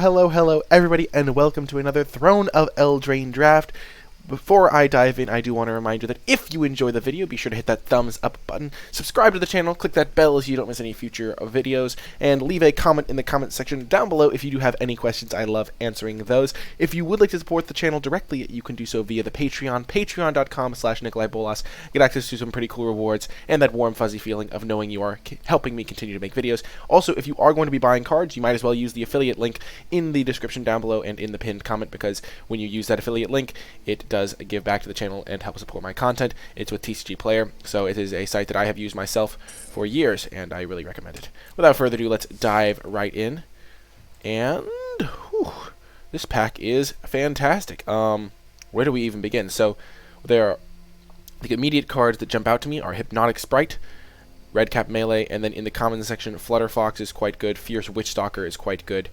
Hello, everybody, and welcome to another Throne of Eldraine draft. Before I dive in, I do want to remind you that if you enjoy the video, be sure to hit that thumbs up button, subscribe to the channel, click that bell so you don't miss any future videos, and leave a comment in the comment section down below if you do have any questions. I love answering those. If you would like to support the channel directly, you can do so via the Patreon, patreon.com/NicolaiBolas. Get access to some pretty cool rewards and that warm, fuzzy feeling of knowing you are helping me continue to make videos. Also, if you are going to be buying cards, you might as well use the affiliate link in the description down below and in the pinned comment, because when you use that affiliate link, it does give back to the channel and help support my content. It's with TCG Player, so it is a site that I have used myself for years, and I really recommend it. Without further ado, let's dive right in. And whew, this pack is fantastic. Where do we even begin? So there are the immediate cards that jump out to me are Hypnotic Sprite, Redcap Melee, and then in the common section, Flutterfox is quite good, Fierce Witchstalker is quite good.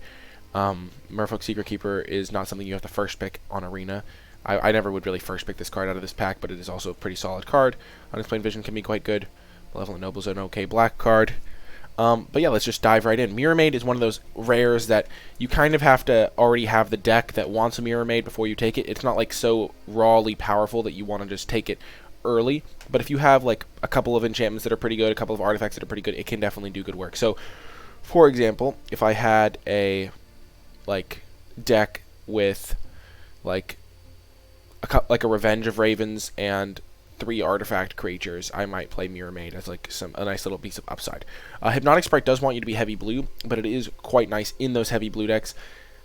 Merfolk Secret Keeper is not something you have to first pick on Arena. I never would really first pick this card out of this pack, but it is also a pretty solid card. Unexplained Vision can be quite good. Malevolent Noble is an okay black card. But yeah, let's just dive right in. Mirror Maid is one of those rares that you kind of have to already have the deck that wants a Mirror Maid before you take it. It's not like so rawly powerful that you want to just take it early. But if you have like a couple of enchantments that are pretty good, a couple of artifacts that are pretty good, it can definitely do good work. So, for example, if I had a deck with like a Revenge of Ravens and 3 artifact creatures, I might play Mirror Maid as like a nice little piece of upside. Hypnotic Sprite does want you to be heavy blue, but it is quite nice in those heavy blue decks.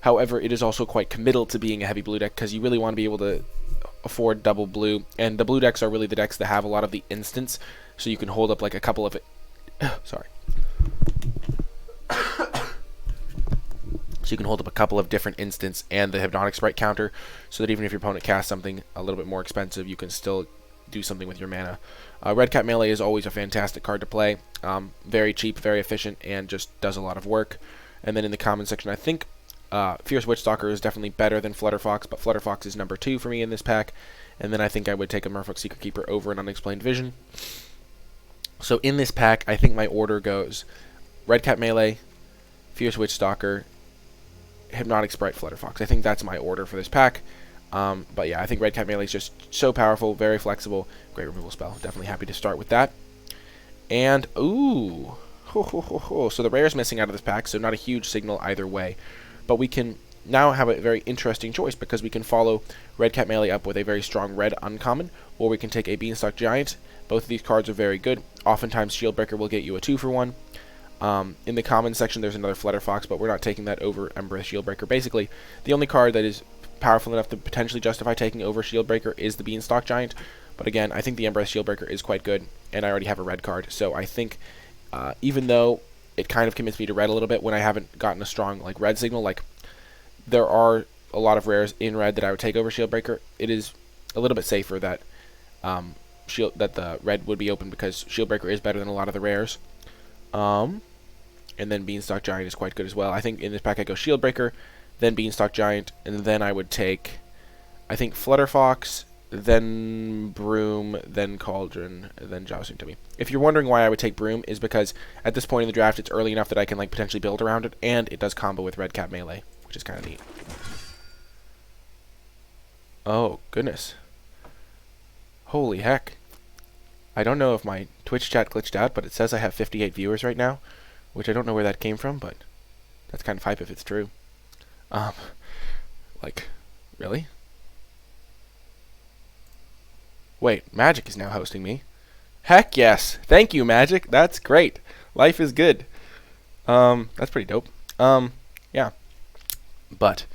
However, it is also quite committal to being a heavy blue deck, because you really want to be able to afford double blue, and the blue decks are really the decks that have a lot of the instants, so you can hold up like a couple of sorry. So you can hold up a couple of different instants and the Hypnotic Sprite counter, so that even if your opponent casts something a little bit more expensive, you can still do something with your mana. Redcap Melee is always a fantastic card to play. Very cheap, very efficient, and just does a lot of work. And then in the common section, I think Fierce Witchstalker is definitely better than Flutterfox, but Flutterfox is number 2 for me in this pack. And then I think I would take a Merfolk Secret Keeper over an Unexplained Vision. So in this pack, I think my order goes Redcap Melee, Fierce Witchstalker, Hypnotic Sprite, Flutterfox. I think that's my order for this pack. But yeah, I think Redcap Melee is just so powerful, very flexible, great removal spell. Definitely happy to start with that. And, ooh, so the rare is missing out of this pack, so not a huge signal either way. But we can now have a very interesting choice, because we can follow Redcap Melee up with a very strong red uncommon, or we can take a Beanstalk Giant. Both of these cards are very good. Oftentimes, Shieldbreaker will get you a 2-for-1. In the common section, there's another Flutterfox, but we're not taking that over Embrace Shieldbreaker. Basically, the only card that is powerful enough to potentially justify taking over Shieldbreaker is the Beanstalk Giant. But again, I think the Embrace Shieldbreaker is quite good, and I already have a red card. So I think, even though it kind of commits me to red a little bit when I haven't gotten a strong red signal, there are a lot of rares in red that I would take over Shieldbreaker, it is a little bit safer that that the red would be open, because Shieldbreaker is better than a lot of the rares. And then Beanstalk Giant is quite good as well. I think in this pack I go Shieldbreaker, then Beanstalk Giant, and then I would take, I think, Flutterfox, then Broom, then Cauldron, then Jousting Tommy. If you're wondering why I would take Broom, is because at this point in the draft it's early enough that I can potentially build around it, and it does combo with Redcap Melee, which is kind of neat. Oh, goodness. Holy heck. I don't know if my Twitch chat glitched out, but it says I have 58 viewers right now, which I don't know where that came from, but that's kind of hype if it's true. Really? Wait, Magic is now hosting me. Heck yes! Thank you, Magic! That's great! Life is good. That's pretty dope. Yeah. But,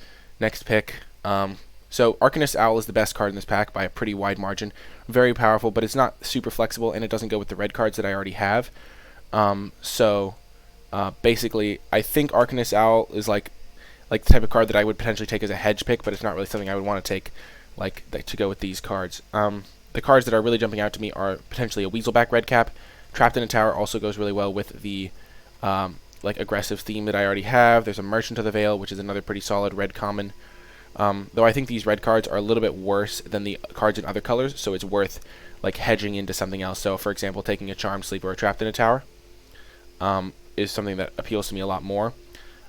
next pick, so Arcanist Owl is the best card in this pack by a pretty wide margin. Very powerful, but it's not super flexible, and it doesn't go with the red cards that I already have. Basically, I think Arcanist Owl is like the type of card that I would potentially take as a hedge pick, but it's not really something I would want to take to go with these cards. The cards that are really jumping out to me are potentially a Weaselback Redcap. Trapped in a Tower also goes really well with the aggressive theme that I already have. There's a Merchant of the Veil, which is another pretty solid red common. Though I think these red cards are a little bit worse than the cards in other colors, so it's worth hedging into something else. So, for example, taking a Charmed Sleep or a Trapped in a Tower is something that appeals to me a lot more.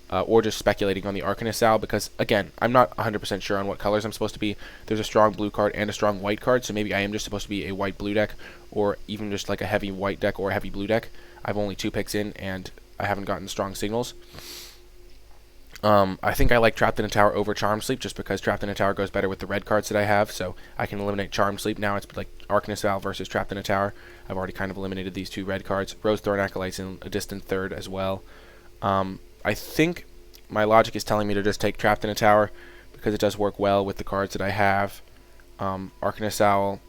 or just speculating on the Arcanist Owl, because again, I'm not 100% sure on what colors I'm supposed to be. There's a strong blue card and a strong white card, so maybe I am just supposed to be a white-blue deck, or even just like a heavy white deck or a heavy blue deck. I've only 2 picks in, and I haven't gotten strong signals. I think I like Trapped in a Tower over Charm Sleep, just because Trapped in a Tower goes better with the red cards that I have, so I can eliminate Charm Sleep. Now it's like Arcanist Owl versus Trapped in a Tower. I've already kind of eliminated these 2 red cards. Rosethorn Acolyte's in a distant third as well. I think my logic is telling me to just take Trapped in a Tower, because it does work well with the cards that I have. Arcanist Owl,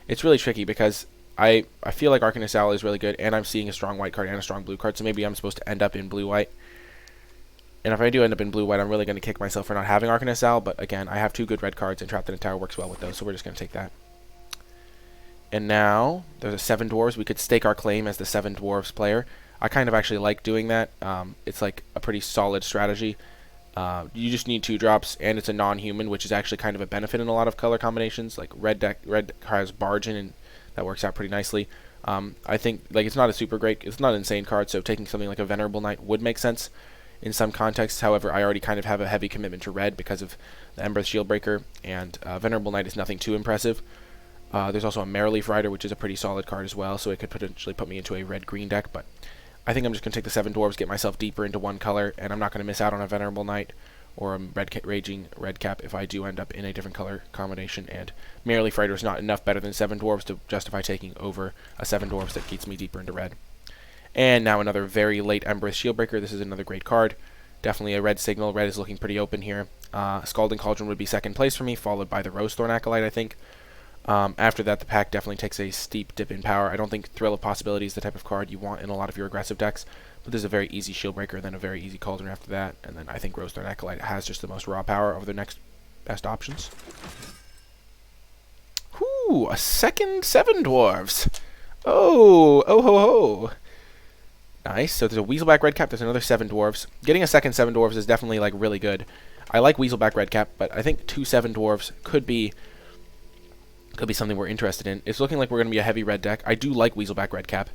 it's really tricky, because I feel like Arcanist Owl is really good, and I'm seeing a strong white card and a strong blue card, so maybe I'm supposed to end up in blue-white. And if I do end up in blue-white, I'm really going to kick myself for not having Arcanist Owl, but again, I have 2 good red cards, and Trapped in a Tower works well with those, so we're just going to take that. And now, there's a 7 Dwarves. We could stake our claim as the 7 Dwarves player. I kind of actually like doing that. It's like a pretty solid strategy. You just need 2 drops, and it's a non-human, which is actually kind of a benefit in a lot of color combinations. Like red has Bargain, and that works out pretty nicely. I think like it's not an insane card, so taking something like a Venerable Knight would make sense in some contexts. However, I already kind of have a heavy commitment to red because of the Embereth Shieldbreaker, and Venerable Knight is nothing too impressive. There's also a Marrowleaf Rider, which is a pretty solid card as well, so it could potentially put me into a red-green deck, but I think I'm just going to take the 7 Dwarves, get myself deeper into one color, and I'm not going to miss out on a Venerable Knight or a Raging Red Cap if I do end up in a different color combination, and Marrowleaf Rider is not enough better than 7 Dwarves to justify taking over a 7 Dwarves that gets me deeper into red. And now another very late Embereth Shieldbreaker. This is another great card. Definitely a red signal. Red is looking pretty open here. Scalding Cauldron would be second place for me, followed by the Rosethorn Acolyte, I think. After that, the pack definitely takes a steep dip in power. I don't think Thrill of Possibility is the type of card you want in a lot of your aggressive decks, but there's a very easy Shieldbreaker and then a very easy Cauldron after that, and then I think Rosethorn Acolyte has just the most raw power over the next best options. Whoo, a second 7 Dwarves. Oh ho ho. Nice. So there's a Weaselback Redcap, there's another 7 Dwarves. Getting a second 7 Dwarves is definitely like really good. I like Weaselback Redcap, but I think 2 7 Dwarves could be something we're interested in. It's looking like we're going to be a heavy red deck. I do like Weaselback Redcap,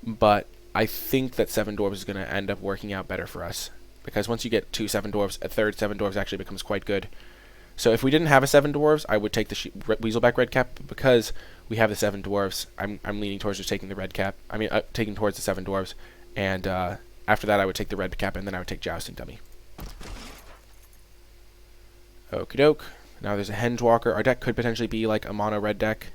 but I think that 7 Dwarves is going to end up working out better for us, because once you get 2 7 Dwarves, a third 7 Dwarves actually becomes quite good. So if we didn't have a 7 Dwarves, I would take the Weaselback Redcap. Because we have the 7 Dwarves, I'm leaning towards just taking the red cap. Taking towards the 7 Dwarves, and after that I would take the red cap, and then I would take Jousting Dummy. Okie doke. Now there's a Hengewalker. Our deck could potentially be like a mono red deck,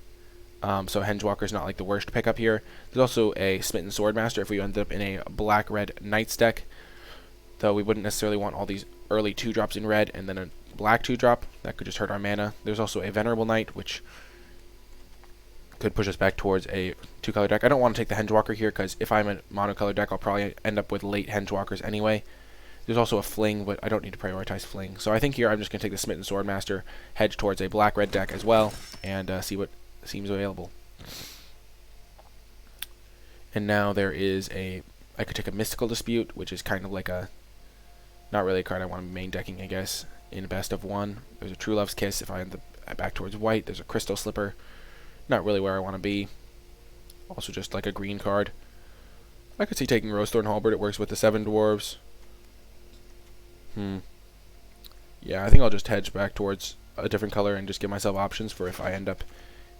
so Hengewalker is not like the worst pickup here. There's also a Smitten Swordmaster if we ended up in a black-red Knights deck, though we wouldn't necessarily want all these early 2-drops in red and then a black 2-drop. That could just hurt our mana. There's also a Venerable Knight, which could push us back towards a 2-color deck. I don't want to take the Hengewalker here, because if I'm a monocolor deck, I'll probably end up with late Hengewalkers anyway. There's also a Fling, but I don't need to prioritize Fling. So I think here I'm just going to take the Smitten Swordmaster, hedge towards a black-red deck as well, and see what seems available. And now there is I could take a Mystical Dispute, which is kind of like not really a card I want to be main decking, I guess, in best of 1. There's a True Love's Kiss if I end up back towards white. There's a Crystal Slipper. Not really where I want to be. Also just like a green card. I could see taking Rosethorn Halberd. It works with the 7 Dwarves. Yeah, I think I'll just hedge back towards a different color and just give myself options for if I end up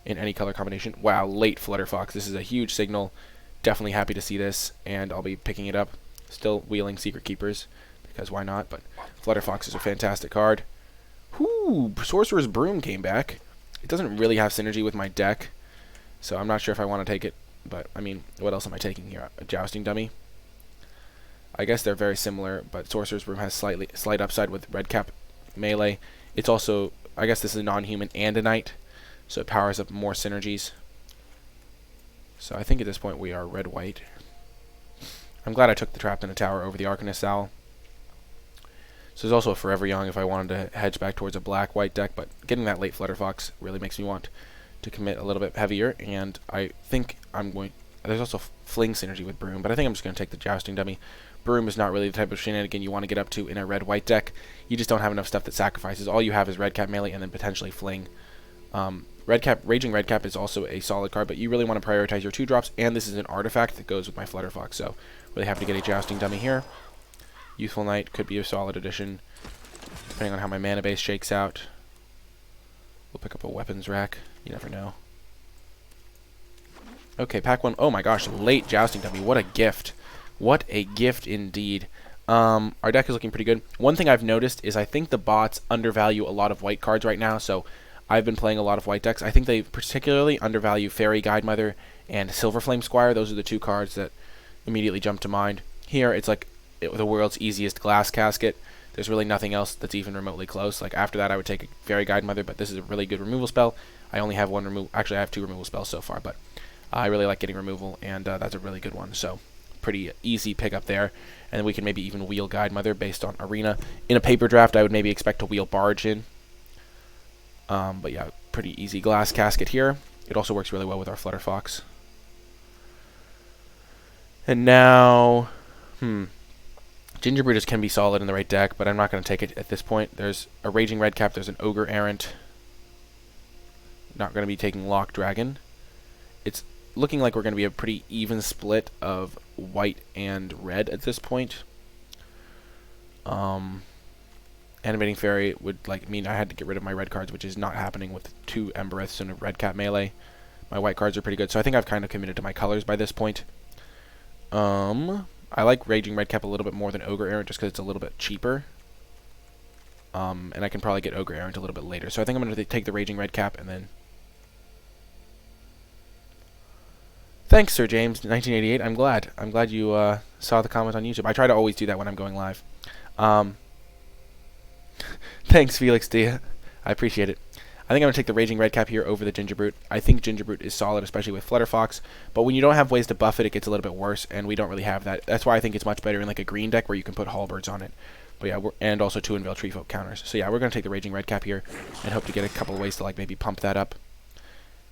in any color combination. Wow, late Flutterfox. This is a huge signal. Definitely happy to see this, and I'll be picking it up. Still wheeling Secret Keepers, because why not? But Flutterfox is a fantastic card. Whoo, Sorcerer's Broom came back. It doesn't really have synergy with my deck, so I'm not sure if I want to take it. But, I mean, what else am I taking here? A Jousting Dummy? I guess they're very similar, but Sorcerer's Broom has slight upside with red cap melee. It's also, I guess this is a non-human and a knight, so it powers up more synergies. So I think at this point we are red-white. I'm glad I took the Trapped in a Tower over the Arcanist Owl. So there's also a Forever Young if I wanted to hedge back towards a black-white deck, but getting that late Flutterfox really makes me want to commit a little bit heavier, and I think I'm going... There's also Fling synergy with Broom, but I think I'm just going to take the Jousting Dummy. Broom is not really the type of shenanigan you want to get up to in a red-white deck. You just don't have enough stuff that sacrifices. All you have is red cap melee and then potentially Fling. Raging Red Cap is also a solid card, but you really want to prioritize your 2-drops, and this is an artifact that goes with my Flutterfox, so really happy to get a Jousting Dummy here. Youthful Knight could be a solid addition, depending on how my mana base shakes out. We'll pick up a weapons rack. You never know. Okay, pack 1. Oh my gosh, late Jousting Dummy. What a gift. What a gift indeed. Our deck is looking pretty good. One thing I've noticed is I think the bots undervalue a lot of white cards right now, so I've been playing a lot of white decks. I think they particularly undervalue Fairy Guidemother and Silverflame Squire. Those are the 2 cards that immediately jump to mind. Here, it's like the world's easiest glass casket. There's really nothing else that's even remotely close. Like, after that, I would take a Fairy Guidemother, but this is a really good removal spell. I only have 1 removal. Actually, I have 2 removal spells so far, but I really like getting removal, and that's a really good one. So, pretty easy pickup there. And then we can maybe even wheel Guidemother based on Arena. In a paper draft, I would maybe expect to wheel Barge in. But yeah, pretty easy glass casket here. It also works really well with our Flutterfox. And now, Gingerbrute can be solid in the right deck, but I'm not going to take it at this point. There's a Raging Redcap, there's an Ogre Errant. Not going to be taking Lock Dragon. It's looking like we're going to be a pretty even split of white and red at this point. Animating Fairy would mean I had to get rid of my red cards, which is not happening with 2 Embereths and a Redcap melee. My white cards are pretty good, so I think I've kind of committed to my colors by this point. I like Raging Redcap a little bit more than Ogre Errant just because it's a little bit cheaper. And I can probably get Ogre Errant a little bit later. So I think I'm going to take the Raging Redcap and then... Thanks, Sir James, 1988. I'm glad. I'm glad you saw the comment on YouTube. I try to always do that when I'm going live. Thanks, Felix D. I appreciate it. I think I'm going to take the Raging Redcap here over the Gingerbrute. I think Gingerbrute is solid, especially with Flutterfox. But when you don't have ways to buff it, it gets a little bit worse, and we don't really have that. That's why I think it's much better in like a green deck where you can put Halberds on it. But yeah, and also 2 Unveiled Treefolk counters. So yeah, we're going to take the Raging Redcap here and hope to get a couple of ways to maybe pump that up.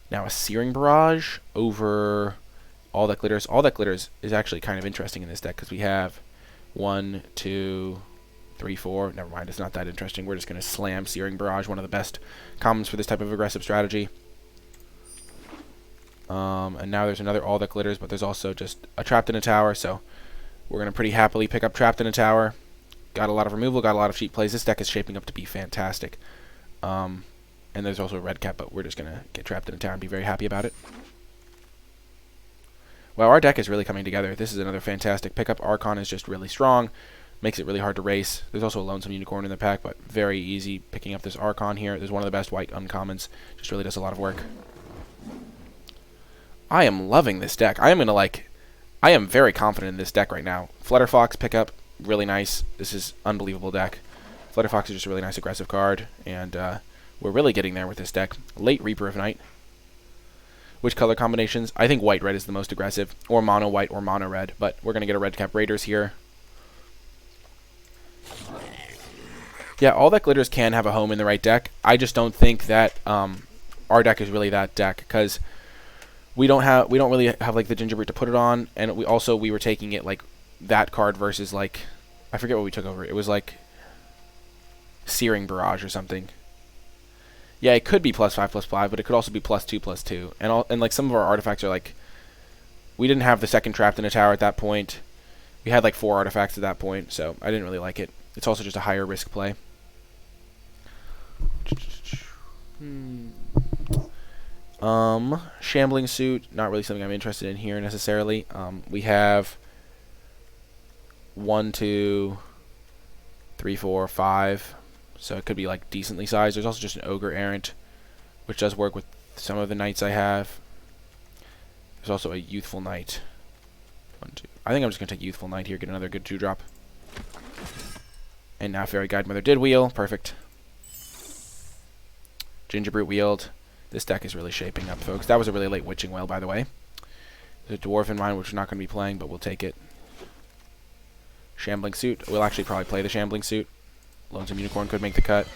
Now a Searing Barrage over All That Glitters. All That Glitters is actually kind of interesting in this deck because we have 1, 2... 3, 4. Never mind, it's not that interesting. We're just going to slam Searing Barrage, one of the best commons for this type of aggressive strategy. And now there's another All That Glitters, but there's also just a Trapped in a Tower, so we're going to pretty happily pick up Trapped in a Tower. Got a lot of removal, got a lot of cheap plays. This deck is shaping up to be fantastic. And there's also a Redcap, but we're just going to get Trapped in a Tower and be very happy about it. Well, our deck is really coming together. This is another fantastic pickup. Archon is just really strong. Makes it really hard to race. There's also a Lonesome Unicorn in the pack, but very easy picking up this Archon here. There's one of the best white uncommons. Just really does a lot of work. I am loving this deck. I am very confident in this deck right now. Flutterfox pickup, really nice. This is unbelievable deck. Flutterfox is just a really nice aggressive card, and we're really getting there with this deck. Late Reaper of Night. Which color combinations? I think white-red is the most aggressive, or mono-white or mono-red, but we're going to get a Redcap Raiders here. Yeah, All That Glitters can have a home in the right deck. I just don't think that our deck is really that deck because we don't really have the Gingerbrute to put it on, and we were taking it that card versus I forget what we took over. It was Searing Barrage or something. Yeah, it could be +5/+5, but it could also be +2/+2. And some of our artifacts are we didn't have the second Trapped in a Tower at that point. We had 4 artifacts at that point, so I didn't really like it. It's also just a higher risk play. Shambling Suit, not really something I'm interested in here necessarily. We have 1, 2, 3, 4, 5. So it could be decently sized. There's also just an Ogre Errant, which does work with some of the knights I have. There's also a Youthful Knight. 1, 2. I think I'm just going to take Youthful Knight here, get another good 2-drop. And now Fairy Guidemother did wheel. Perfect. Gingerbrute wheeled. This deck is really shaping up, folks. That was a really late Witching Wail, by the way. There's a Dwarf in mind, which we're not going to be playing, but we'll take it. Shambling Suit. We'll actually probably play the Shambling Suit. Lonesome Unicorn could make the cut.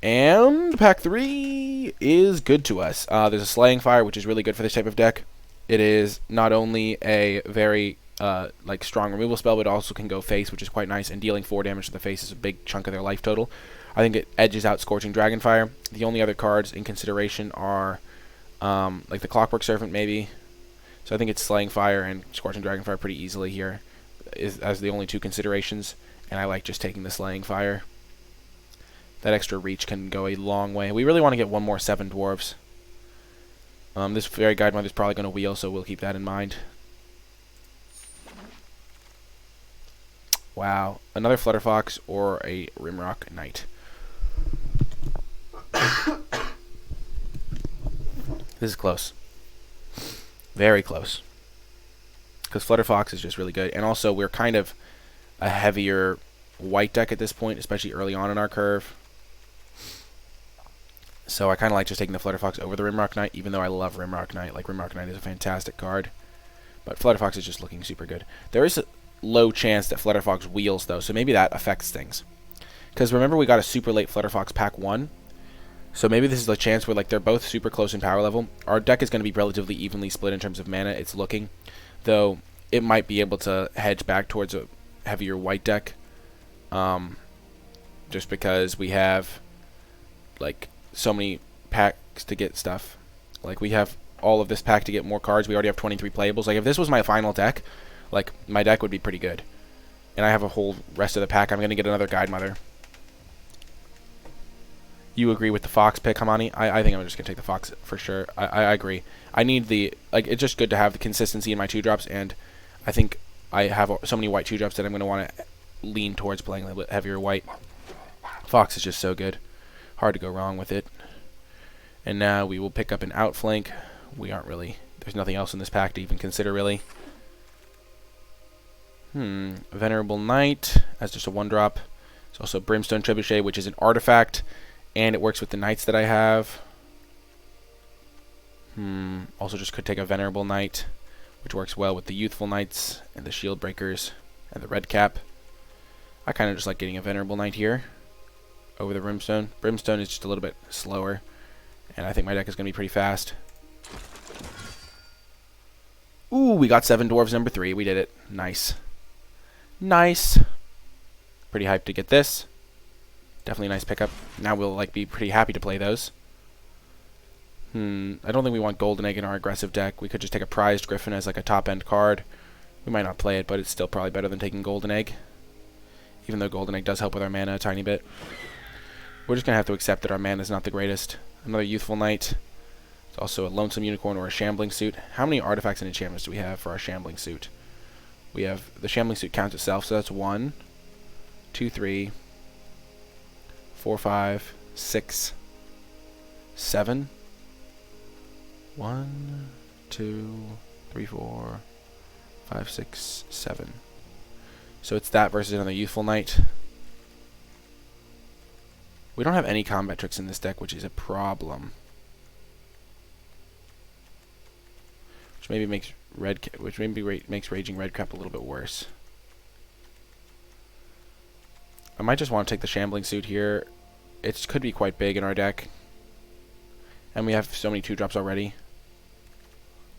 And pack 3 is good to us. There's a Slaying Fire, which is really good for this type of deck. It is not only a very strong removal spell, but it also can go face, which is quite nice. And dealing 4 damage to the face is a big chunk of their life total. I think it edges out Scorching Dragonfire. The only other cards in consideration are the Clockwork Servant, maybe. So I think it's Slaying Fire and Scorching Dragonfire pretty easily here. as the only two considerations, and I like just taking the Slaying Fire. That extra reach can go a long way. We really want to get one more 7 dwarves. This Fairy Guide Mother is probably going to wheel, so we'll keep that in mind. Wow. Another Flutterfox or a Rimrock Knight. This is close. Very close. Because Flutterfox is just really good. And also, we're kind of a heavier white deck at this point, especially early on in our curve. So I kind of like just taking the Flutterfox over the Rimrock Knight, even though I love Rimrock Knight. Like, Rimrock Knight is a fantastic card. But Flutterfox is just looking super good. There is a low chance that Flutterfox wheels, though, so maybe that affects things. Because remember, we got a super late Flutterfox pack 1. So maybe this is a chance where, like, they're both super close in power level. Our deck is going to be relatively evenly split in terms of mana, it's looking. Though, it might be able to hedge back towards a heavier white deck. Just because we have, like, so many packs to get stuff. Like, we have all of this pack to get more cards. We already have 23 playables. Like, if this was my final deck, like, my deck would be pretty good. And I have a whole rest of the pack. I'm going to get another Guide Mother. You agree with the Fox pick, Hamani? I think I'm just going to take the Fox for sure. I agree. I need the... Like, it's just good to have the consistency in my 2-drops, and I think I have so many white 2-drops that I'm going to want to lean towards playing a little bit heavier white. Fox is just so good. Hard to go wrong with it. And now we will pick up an outflank. We aren't really... There's nothing else in this pack to even consider, really. Venerable Knight as just a 1-drop. There's also Brimstone Trebuchet, which is an artifact, and it works with the knights that I have. Also just could take a Venerable Knight, which works well with the Youthful Knights and the Shield Breakers and the Red Cap. I kind of just like getting a Venerable Knight here over the Brimstone. Brimstone is just a little bit slower, and I think my deck is going to be pretty fast. Ooh, we got 7 Dwarves number 3. We did it. Nice. Nice. Pretty hyped to get this. Definitely a nice pickup. Now we'll like be pretty happy to play those. I don't think we want Golden Egg in our aggressive deck. We could just take a Prized Griffin as like a top-end card. We might not play it, but it's still probably better than taking Golden Egg. Even though Golden Egg does help with our mana a tiny bit. We're just going to have to accept that our mana is not the greatest. Another Youthful Knight. It's also a Lonesome Unicorn or a Shambling Suit. How many artifacts and enchantments do we have for our Shambling Suit? We have... The Shambling Suit counts itself, so that's 1, 2, 3, 4, 5, 6, 7. 1, 2, 3, 4, 5, 6, 7. So it's that versus another Youthful Knight. We don't have any combat tricks in this deck, which is a problem. Which maybe makes makes Raging Redcap a little bit worse. I might just want to take the Shambling Suit here. It could be quite big in our deck. And we have so many 2-drops already.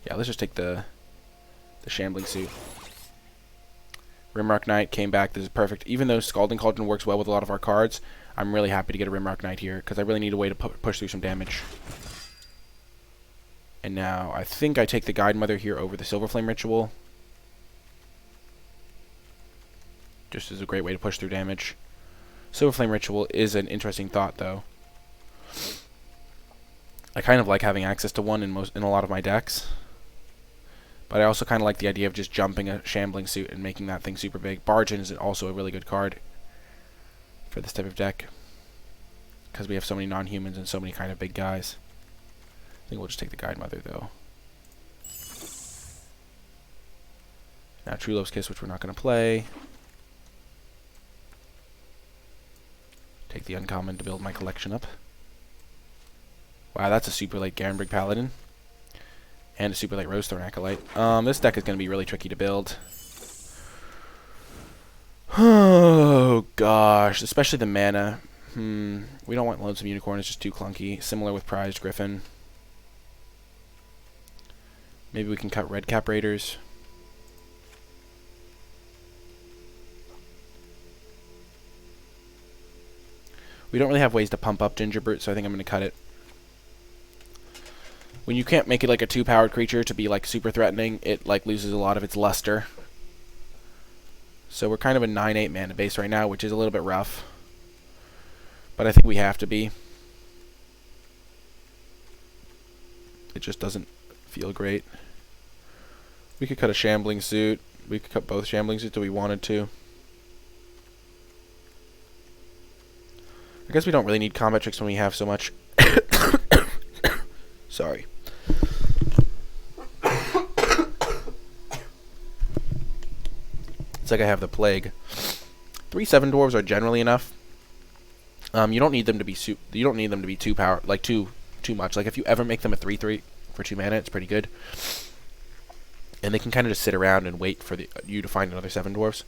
Yeah, let's just take the Shambling Suit. Rimrock Knight came back. This is perfect. Even though Scalding Cauldron works well with a lot of our cards, I'm really happy to get a Rimrock Knight here, because I really need a way to push through some damage. And now, I think I take the Guide Mother here over the Silver Flame Ritual. Just as a great way to push through damage. Silver Flame Ritual is an interesting thought, though. I kind of like having access to one in a lot of my decks. But I also kind of like the idea of just jumping a Shambling Suit and making that thing super big. Bargain is also a really good card for this type of deck, because we have so many non-humans and so many kind of big guys. I think we'll just take the Guide Mother, though. Now True Love's Kiss, which we're not going to play. Take the uncommon to build my collection up. Wow, that's a super late Garenbrig Paladin. And a super late Rosethorn Acolyte. This deck is going to be really tricky to build. Oh, gosh. Especially the mana. We don't want Lonesome Unicorn. It's just too clunky. Similar with Prized Griffin. Maybe we can cut Red Cap Raiders. We don't really have ways to pump up Gingerbrute, so I think I'm going to cut it. When you can't make it like a 2-powered creature to be like super threatening, it like loses a lot of its luster. So we're kind of a 9/8 mana base right now, which is a little bit rough. But I think we have to be. It just doesn't feel great. We could cut a Shambling Suit. We could cut both Shambling Suits if we wanted to. I guess we don't really need combat tricks when we have so much. Sorry. It's like I have the plague. 3/7 dwarves are generally enough. You don't need them to be too too much. Like if you ever make them a 3/3 for 2 mana, it's pretty good. And they can kind of just sit around and wait for you to find another 7 dwarves.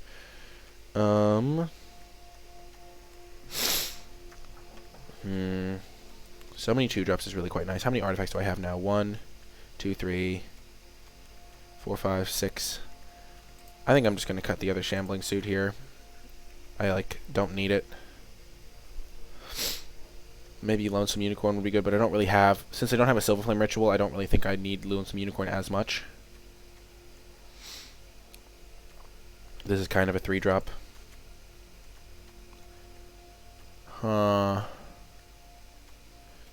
So many 2-drops is really quite nice. How many artifacts do I have now? 1, 2, 3, 4, 5, 6. I think I'm just going to cut the other Shambling Suit here. I don't need it. Maybe Lonesome Unicorn would be good, but I don't really have... Since I don't have a Silver Flame Ritual, I don't really think I need Lonesome Unicorn as much. This is kind of a 3-drop.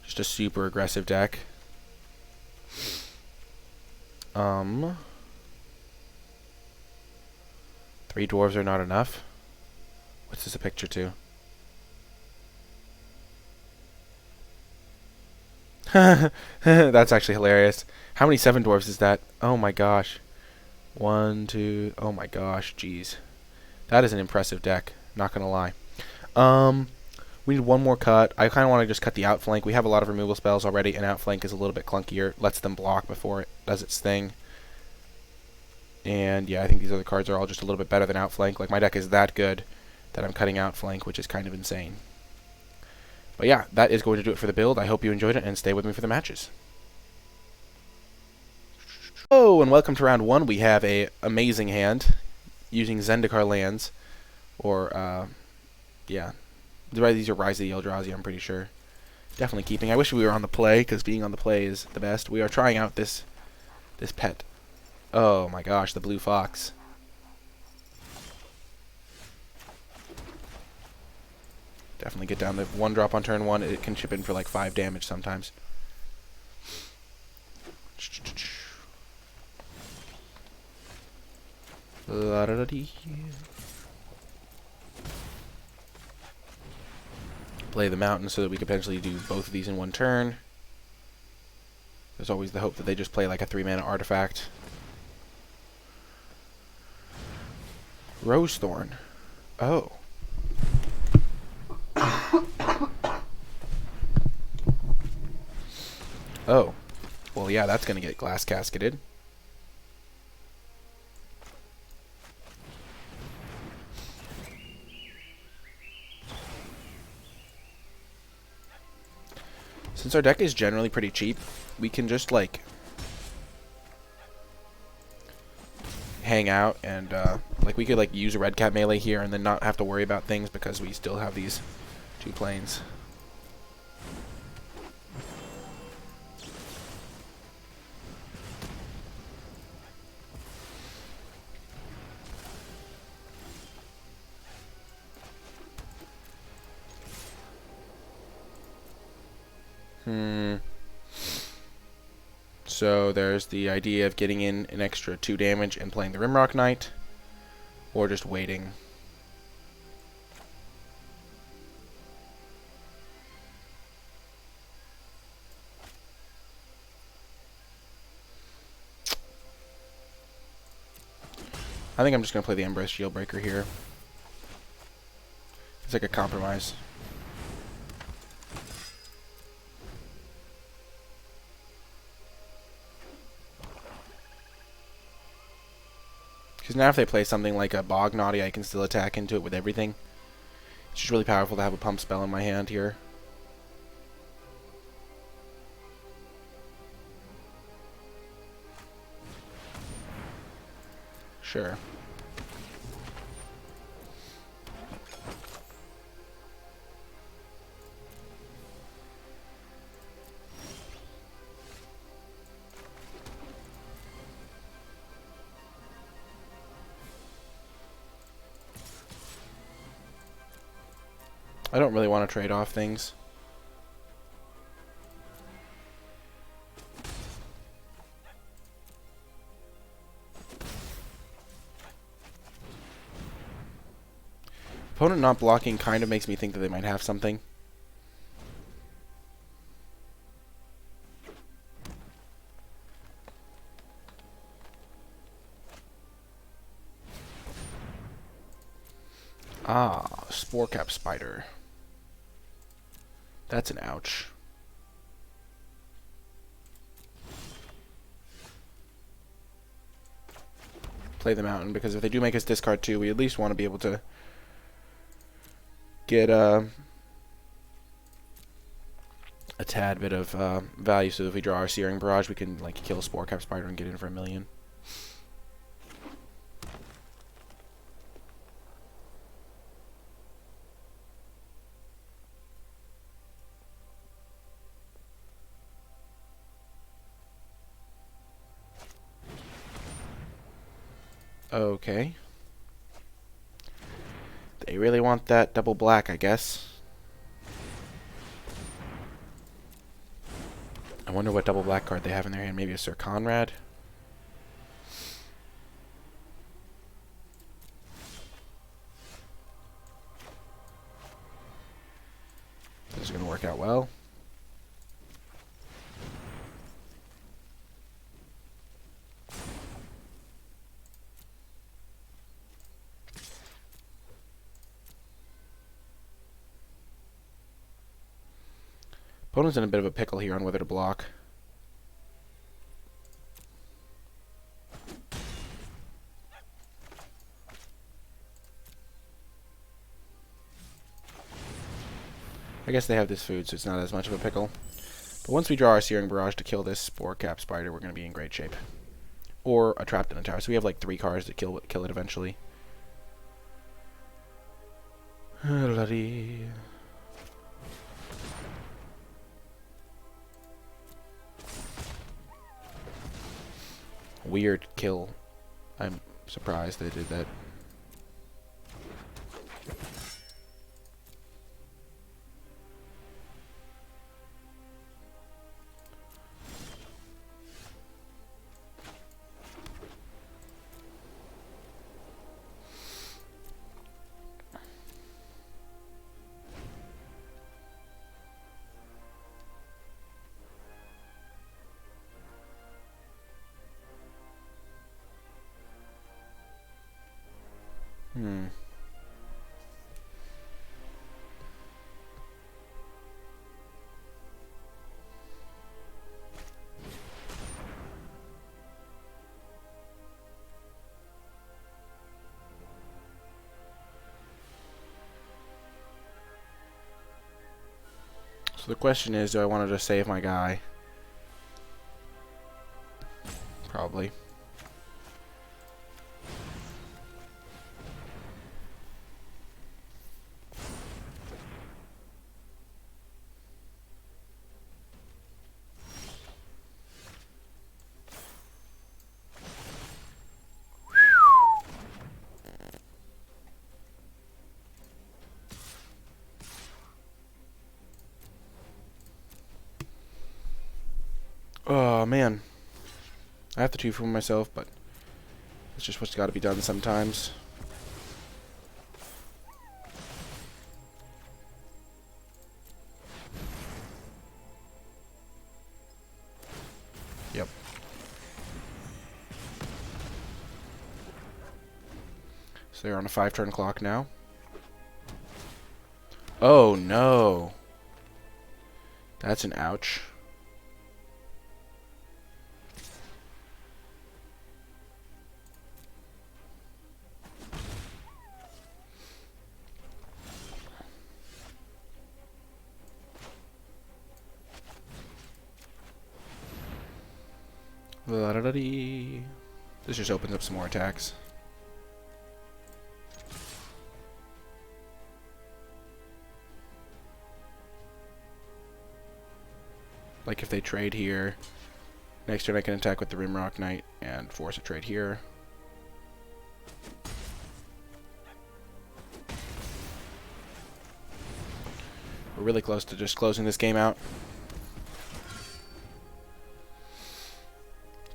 Just a super aggressive deck. 3 dwarves are not enough. What's this a picture to? That's actually hilarious. How many 7 dwarves is that? Oh my gosh. 1, 2... Oh my gosh, jeez. That is an impressive deck, not gonna lie. We need one more cut. I kind of want to just cut the outflank. We have a lot of removal spells already, and outflank is a little bit clunkier. Lets them block before it does its thing. And yeah, I think these other cards are all just a little bit better than outflank. Like my deck is that good that I'm cutting outflank, which is kind of insane. But yeah, that is going to do it for the build. I hope you enjoyed it, and stay with me for the matches. Oh, and welcome to round 1. We have a amazing hand using Zendikar lands, or yeah. These are Rise of the Eldrazi, I'm pretty sure. Definitely keeping. I wish we were on the play, because being on the play is the best. We are trying out this pet. Oh my gosh, the blue fox. Definitely get down the 1-drop on turn 1. It can chip in for like 5 damage sometimes. Play the mountain so that we could potentially do both of these in 1 turn. There's always the hope that they just play like a 3-mana artifact. Rosethorn. Oh. Oh. Well, yeah, that's going to get glass casketed. Since our deck is generally pretty cheap, we can just, like, hang out and, like, we could, like, use a red cat melee here and then not have to worry about things because we still have these 2 planes. So there's the idea of getting in an extra 2 damage and playing the Rimrock Knight, or just waiting. I think I'm just going to play the Embrace Shieldbreaker here. It's like a compromise. Because now if they play something like a Bog Naughty, I can still attack into it with everything. It's just really powerful to have a pump spell in my hand here. Sure. I don't really want to trade off things. Opponent not blocking kind of makes me think that they might have something. Ah, Spore Cap Spider. That's an ouch. Play the mountain, because if they do make us discard 2, we at least want to be able to get a tad bit of value, so if we draw our Searing Barrage, we can like kill Spore Cap Spider and get in for $1 million. Okay. They really want that double black, I guess. I wonder what double black card they have in their hand. Maybe a Sir Conrad? This is going to work out well. Opponent's in a bit of a pickle here on whether to block. I guess they have this food, so it's not as much of a pickle. But once we draw our Searing Barrage to kill this Spore Cap Spider, we're going to be in great shape. Or a Trapped in a Tower. So we have like 3 cards to kill it eventually. Weird kill. I'm surprised they did that. So the question is, do I want to just save my guy? Probably. Oh, man. I have to 2 for myself, but it's just what's got to be done sometimes. Yep. So they're on a 5-turn clock now. Oh, no. That's an ouch. This just opens up some more attacks. Like if they trade here, next turn I can attack with the Rimrock Knight and force a trade here. We're really close to just closing this game out.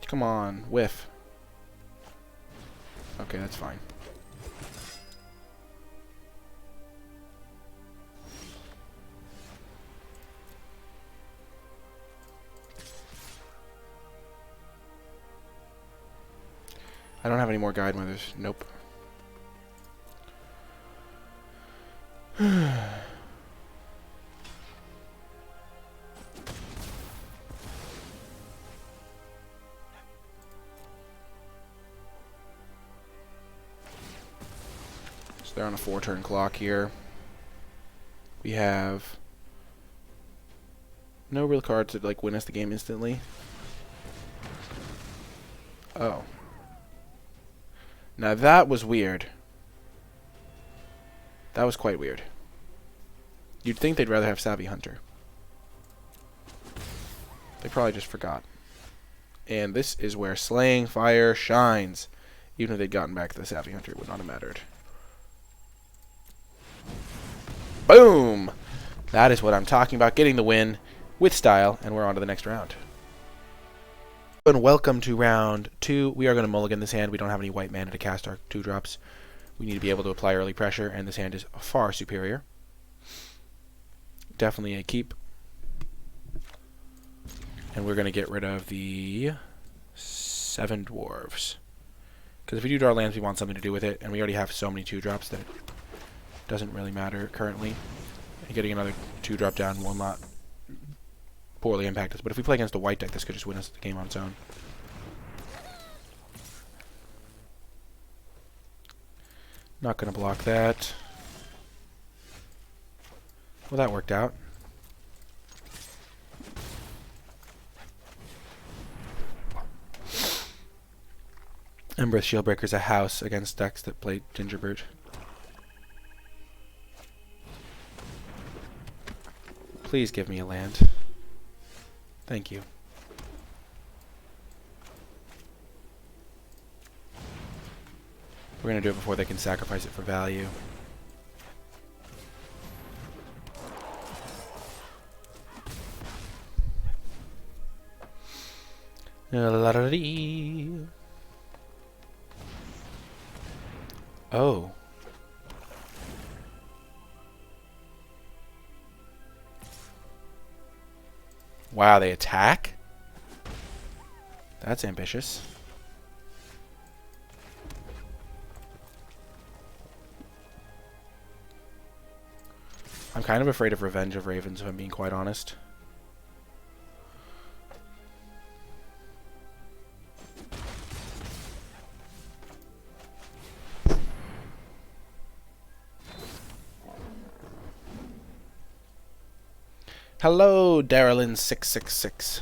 Come on, whiff. Okay, that's fine. I don't have any more guide mothers. Nope. They're on a 4-turn clock here. We have no real cards that like win us the game instantly. Oh. Now that was weird. That was quite weird. You'd think they'd rather have Savvy Hunter. They probably just forgot. And this is where Slaying Fire shines. Even if they'd gotten back to the Savvy Hunter, it would not have mattered. Boom! That is what I'm talking about. Getting the win with style, and we're on to the next round. And welcome to round 2. We are going to mulligan this hand. We don't have any white mana to cast our 2-drops. We need to be able to apply early pressure, and this hand is far superior. Definitely a keep. And we're going to get rid of the 7 dwarves. Because if we do draw lands, we want something to do with it, and we already have so many 2-drops that it doesn't really matter currently. And getting another 2-drop down will not poorly impact us. But if we play against a white deck, this could just win us the game on its own. Not going to block that. Well, that worked out. Embereth Shieldbreaker's a house against decks that play Gingerbread. Please give me a land. Thank you. We're going to do it before they can sacrifice it for value. Oh. Wow, they attack? That's ambitious. I'm kind of afraid of Revenge of Ravens, if I'm being quite honest. Hello, Darylin666.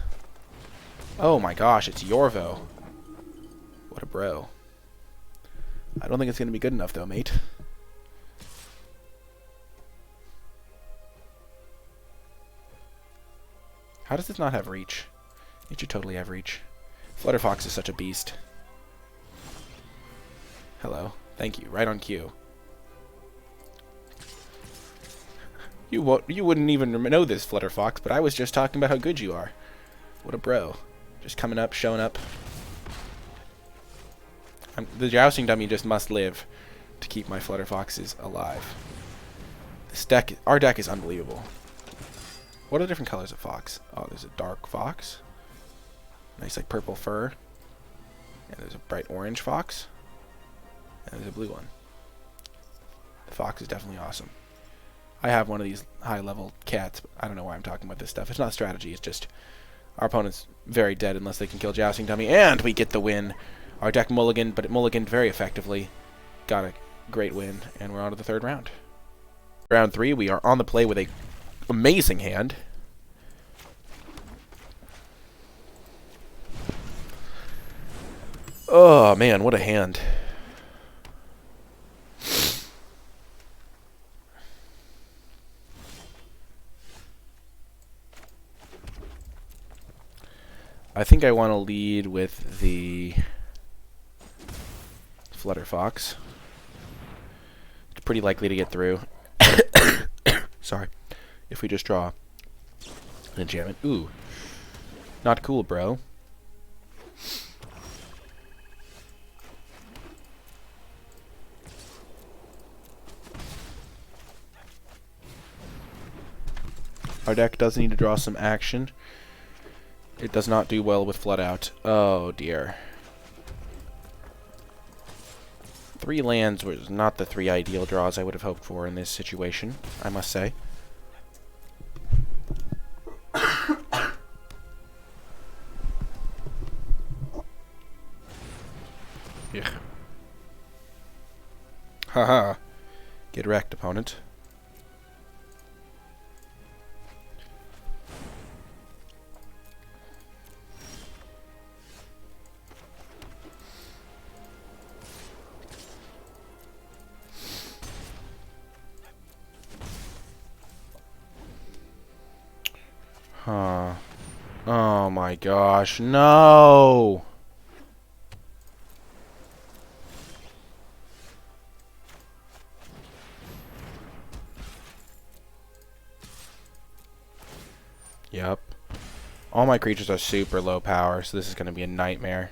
Oh my gosh, it's Yorvo. What a bro. I don't think it's going to be good enough, though, mate. How does this not have reach? It should totally have reach. Flutterfox is such a beast. Hello. Thank you. Right on cue. You wouldn't even know this, Flutterfox, but I was just talking about how good you are. What a bro. Just coming up, showing up. The Jousting Dummy just must live to keep my Flutterfoxes alive. This deck, our deck is unbelievable. What are the different colors of fox? Oh, there's a dark fox. Nice, like, purple fur. And there's a bright orange fox. And there's a blue one. The fox is definitely awesome. I have one of these high-level cats, but I don't know why I'm talking about this stuff. It's not strategy, it's just our opponent's very dead unless they can kill Jousting Dummy, and we get the win. Our deck mulliganed, but it mulliganed very effectively. Got a great win, and we're on to the 3rd round. Round 3, we are on the play with a amazing hand. Oh, man, what a hand. I think I want to lead with the Flutterfox. It's pretty likely to get through. Sorry. if we just draw an enchantment. Ooh. Not cool, bro. Our deck does need to draw some action. It does not do well with Flood Out. Oh, dear. 3 lands was not the 3 ideal draws I would have hoped for in this situation, I must say. Ugh. Haha. Get wrecked, opponent. Huh. Oh my gosh, no! Yep. All my creatures are super low power, so this is going to be a nightmare.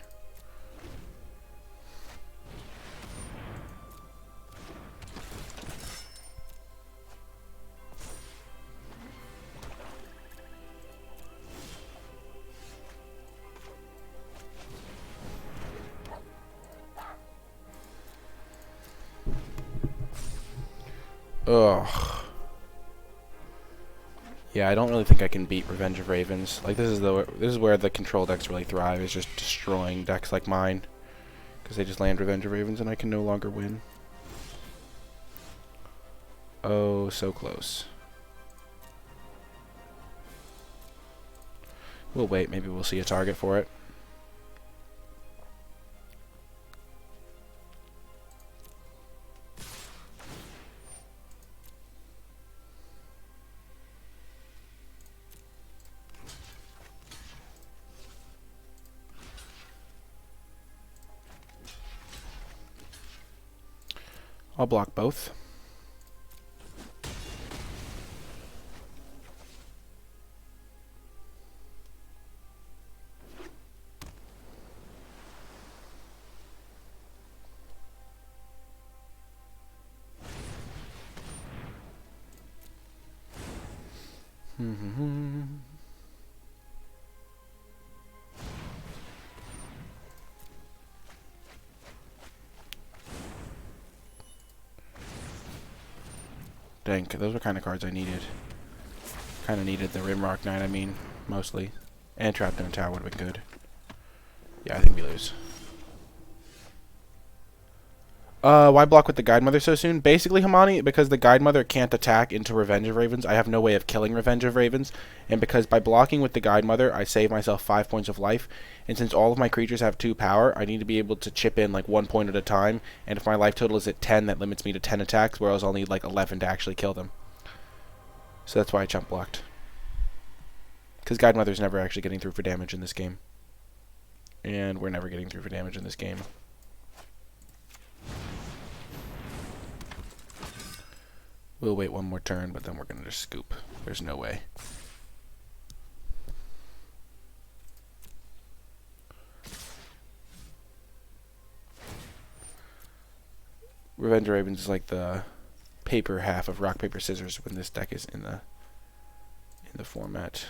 Ugh. Yeah, I don't really think I can beat Revenge of Ravens. Like this is where the control decks really thrive, is just destroying decks like mine, because they just land Revenge of Ravens and I can no longer win. Oh, so close. We'll wait, maybe we'll see a target for it. I'll block both. Dang, those were kind of cards I needed. Kind of needed the Rimrock Knight, I mean, mostly. And Trapped in a Tower would have been good. Yeah, I think we lose. Why block with the Guide Mother so soon? Basically, Hamani, because the Guide Mother can't attack into Revenge of Ravens, I have no way of killing Revenge of Ravens, and because by blocking with the Guide Mother, I save myself 5 points of life, and since all of my creatures have 2 power, I need to be able to chip in like 1 point at a time, and if my life total is at 10, that limits me to 10 attacks, whereas I'll need like 11 to actually kill them. So that's why I chump blocked. Because Guide Mother's never actually getting through for damage in this game. And we're never getting through for damage in this game. We'll wait one more turn, but then we're going to just scoop. There's no way. Revenge of Ravens is like the paper half of Rock, Paper, Scissors when this deck is in the format.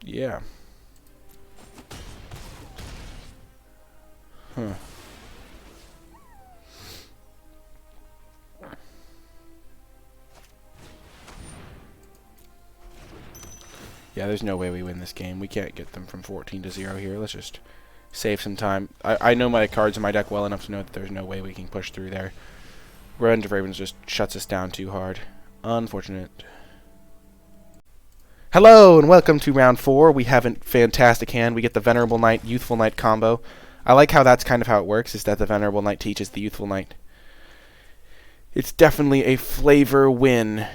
Yeah. Huh. Yeah, there's no way we win this game. We can't get them from 14 to 0 here. Let's just save some time. I know my cards in my deck well enough to know that there's no way we can push through there. Revenge of Ravens just shuts us down too hard. Unfortunate. Hello and welcome to round 4. We have a fantastic hand. We get the Venerable Knight, Youthful Knight combo. I like how that's kind of how it works, is that the Venerable Knight teaches the Youthful Knight. It's definitely a flavor win.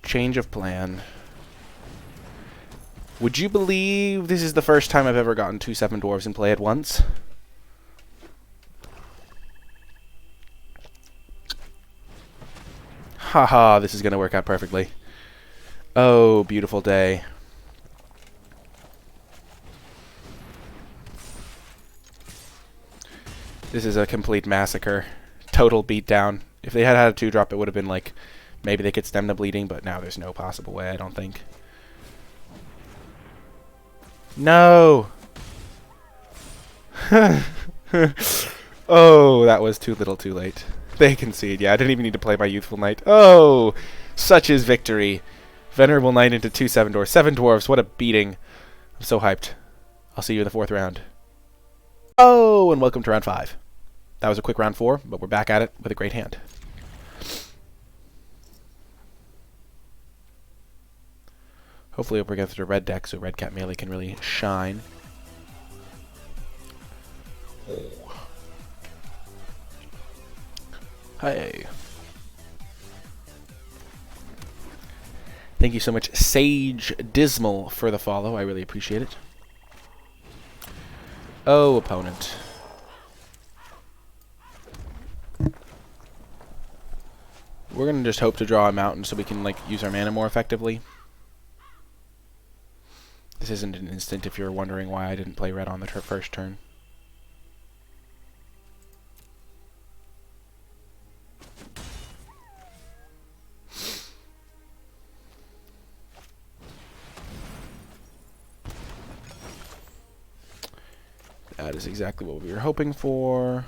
Change of plan. Would you believe this is the first time I've ever gotten 2 7 dwarves in play at once? Haha, this is going to work out perfectly. Oh, beautiful day. This is a complete massacre. Total beatdown. If they had had a 2-drop, it would have been like, maybe they could stem the bleeding, but now there's no possible way, I don't think. No! Oh, that was too little too late. They concede. Yeah, I didn't even need to play my Youthful Knight. Oh, such is victory. Venerable Knight into 2 7 dwarves. 7 dwarves, what a beating. I'm so hyped. I'll see you in the 4th round. Oh, and welcome to round 5. That was a quick round 4, but we're back at it with a great hand. Hopefully we're against a red deck so Red Cat Melee can really shine. Hey. Thank you so much, Sage Dismal, for the follow. I really appreciate it. Oh, opponent. We're going to just hope to draw a mountain so we can like use our mana more effectively. This isn't an instant if you're wondering why I didn't play red on the first turn. That is exactly what we were hoping for.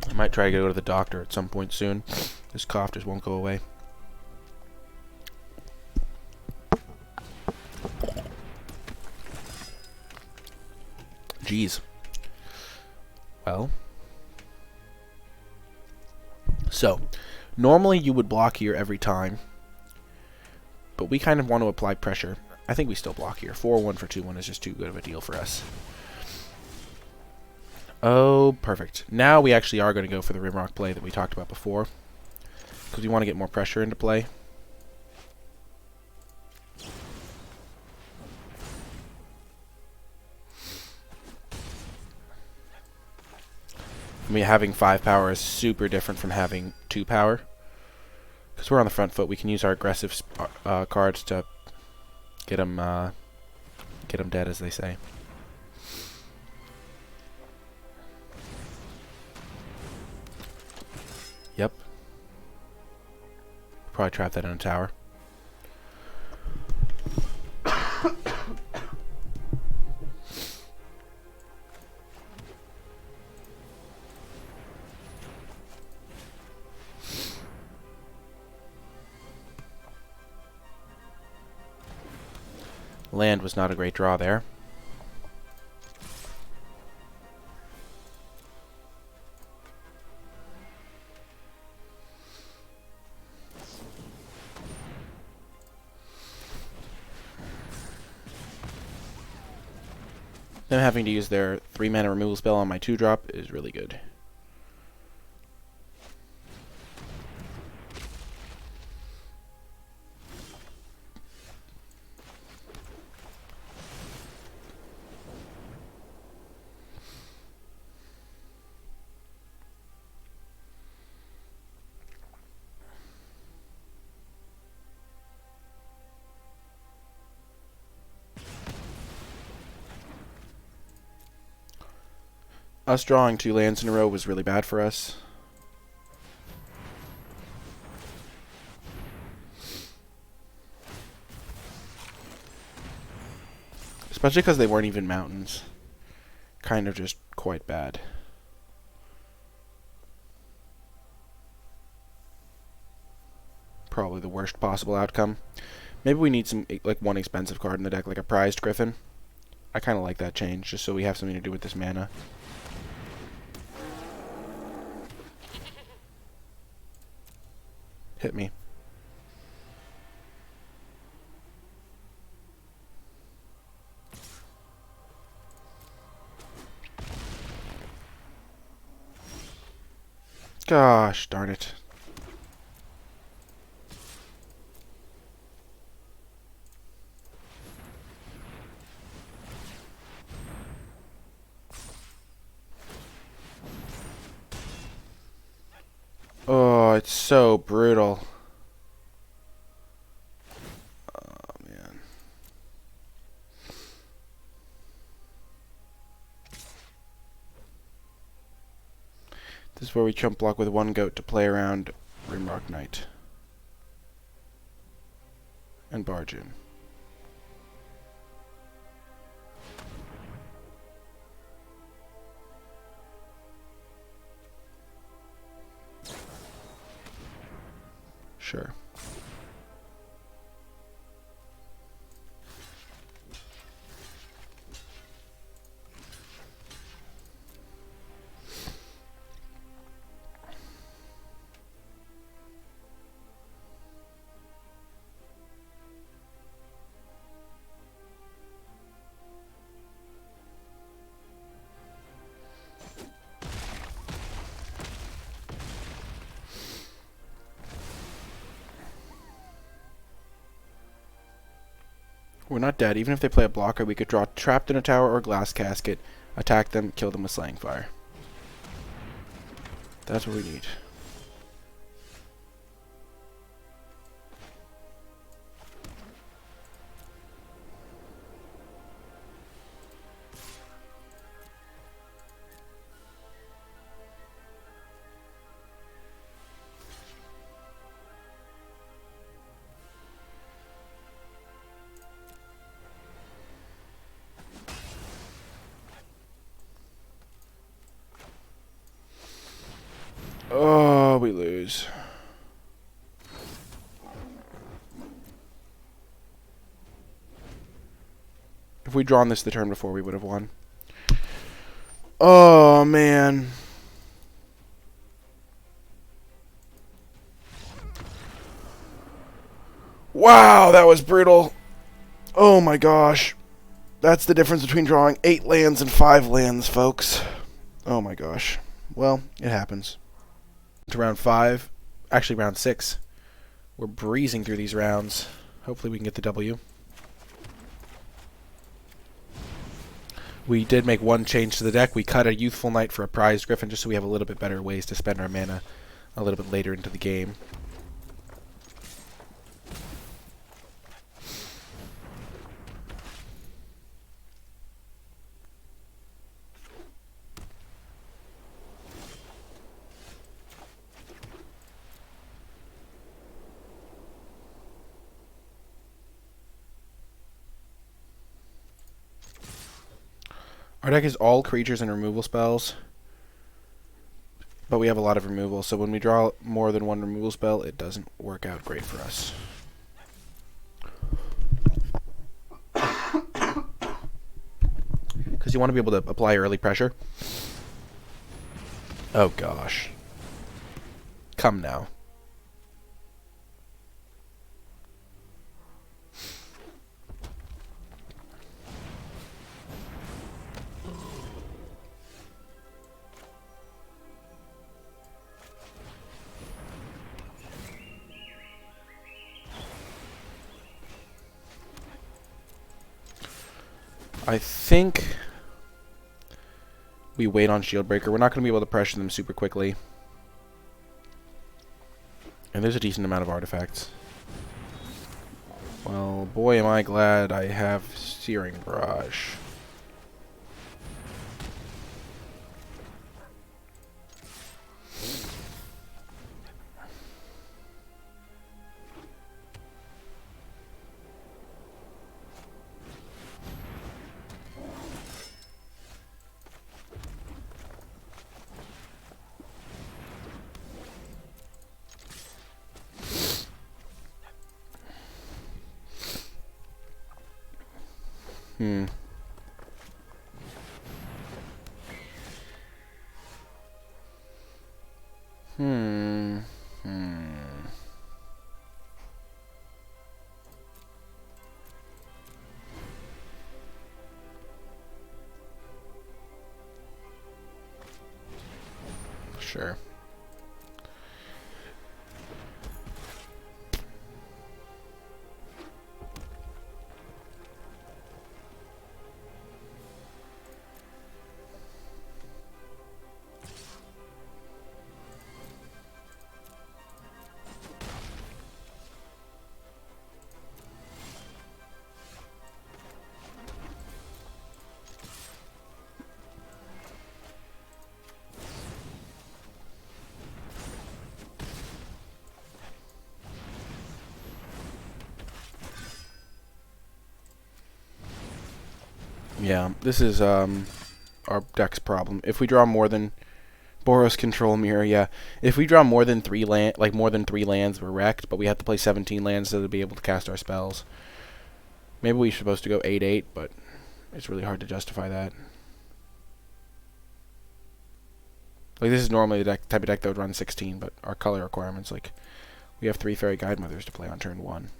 I might try to go to the doctor at some point soon. This cough just won't go away. Jeez. Well. So, normally you would block here every time, but we kind of want to apply pressure. I think we still block here. 4-1 for 2-1 is just too good of a deal for us. Oh, perfect. Now we actually are going to go for the Rimrock play that we talked about before, because we want to get more pressure into play. I mean, having 5 power is super different from having 2 power. Because we're on the front foot, we can use our aggressive cards to get them dead, as they say. Yep. Probably trap that in a tower. Land was not a great draw there. Them having to use their 3-mana removal spell on my 2-drop is really good. Us drawing 2 lands in a row was really bad for us. Especially because they weren't even mountains. Kind of just quite bad. Probably the worst possible outcome. Maybe we need some, like, one expensive card in the deck, like a prized griffin. I kind of like that change, just so we have something to do with this mana. Hit me. Gosh darn it. Oh, it's so brutal. Oh, man. This is where we chump block with one goat to play around Rimrock Knight. And barge in. Sure. We're not dead. Even if they play a blocker, we could draw Trapped in a Tower or Glass Casket, attack them, kill them with Slaying Fire. That's what we need. Oh, we lose. If we'd drawn this the turn before, we would have won. Oh, man. Wow, that was brutal. Oh my gosh. That's the difference between drawing 8 lands and 5 lands, folks. Oh my gosh. Well, it happens. To round 5. Actually, round 6. We're breezing through these rounds. Hopefully we can get the W. We did make one change to the deck. We cut a Youthful Knight for a Prized Griffin just so we have a little bit better ways to spend our mana a little bit later into the game. Our deck is all creatures and removal spells, but we have a lot of removal, so when we draw more than one removal spell, it doesn't work out great for us. Because you want to be able to apply early pressure. Oh gosh. Come now. I think we wait on Shieldbreaker. We're not going to be able to pressure them super quickly. And there's a decent amount of artifacts. Well, boy, am I glad I have Searing Barrage. Hmm. Hmm. Hmm. Sure. Yeah, this is our deck's problem. If we draw more than Boros Control Mirror, yeah. If we draw more than three lands, we're wrecked. But we have to play 17 lands to be able to cast our spells. Maybe we're supposed to go 8/8, but it's really hard to justify that. Like, this is normally the type of deck that would run 16, but our color requirements, like, we have 3 Fairy Guidemothers to play on turn 1.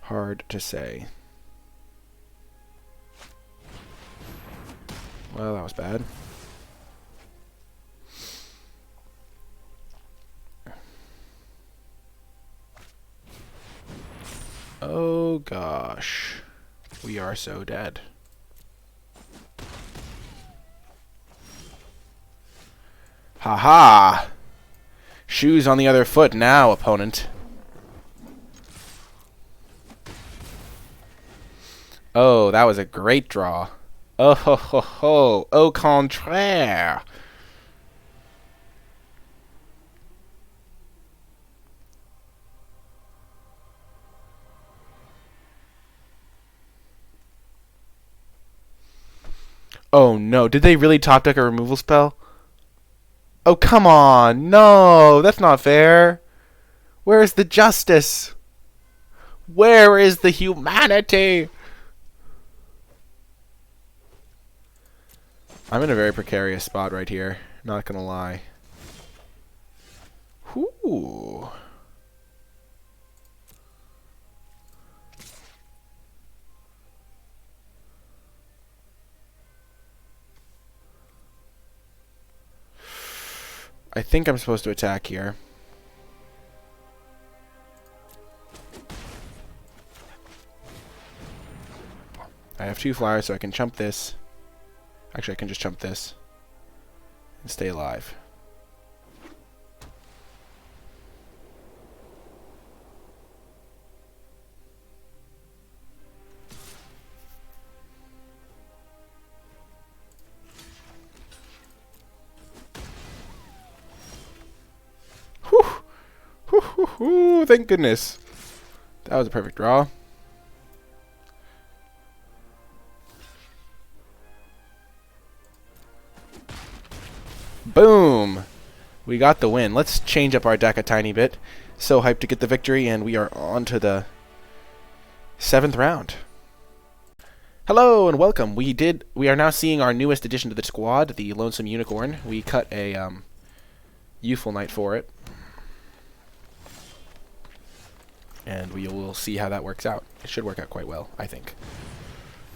Hard to say. Well, that was bad. Oh gosh. We are so dead. Haha! Shoes on the other foot now, opponent. Oh, that was a great draw. Oh ho ho ho! Au contraire! Oh no, did they really top deck a removal spell? Oh come on! No! That's not fair! Where is the justice? Where is the humanity? I'm in a very precarious spot right here. Not gonna lie. Whoo. I think I'm supposed to attack here. I have 2 flyers, so I can chump this. Actually, I can just chump this and stay alive. Whew! Whew, whew, whew. Thank goodness. That was a perfect draw. Boom! We got the win. Let's change up our deck a tiny bit. So hyped to get the victory, and we are on to the 7th round. Hello and welcome. We are now seeing our newest addition to the squad, the Lonesome Unicorn. We cut a Youthful Knight for it. And we will see how that works out. It should work out quite well, I think.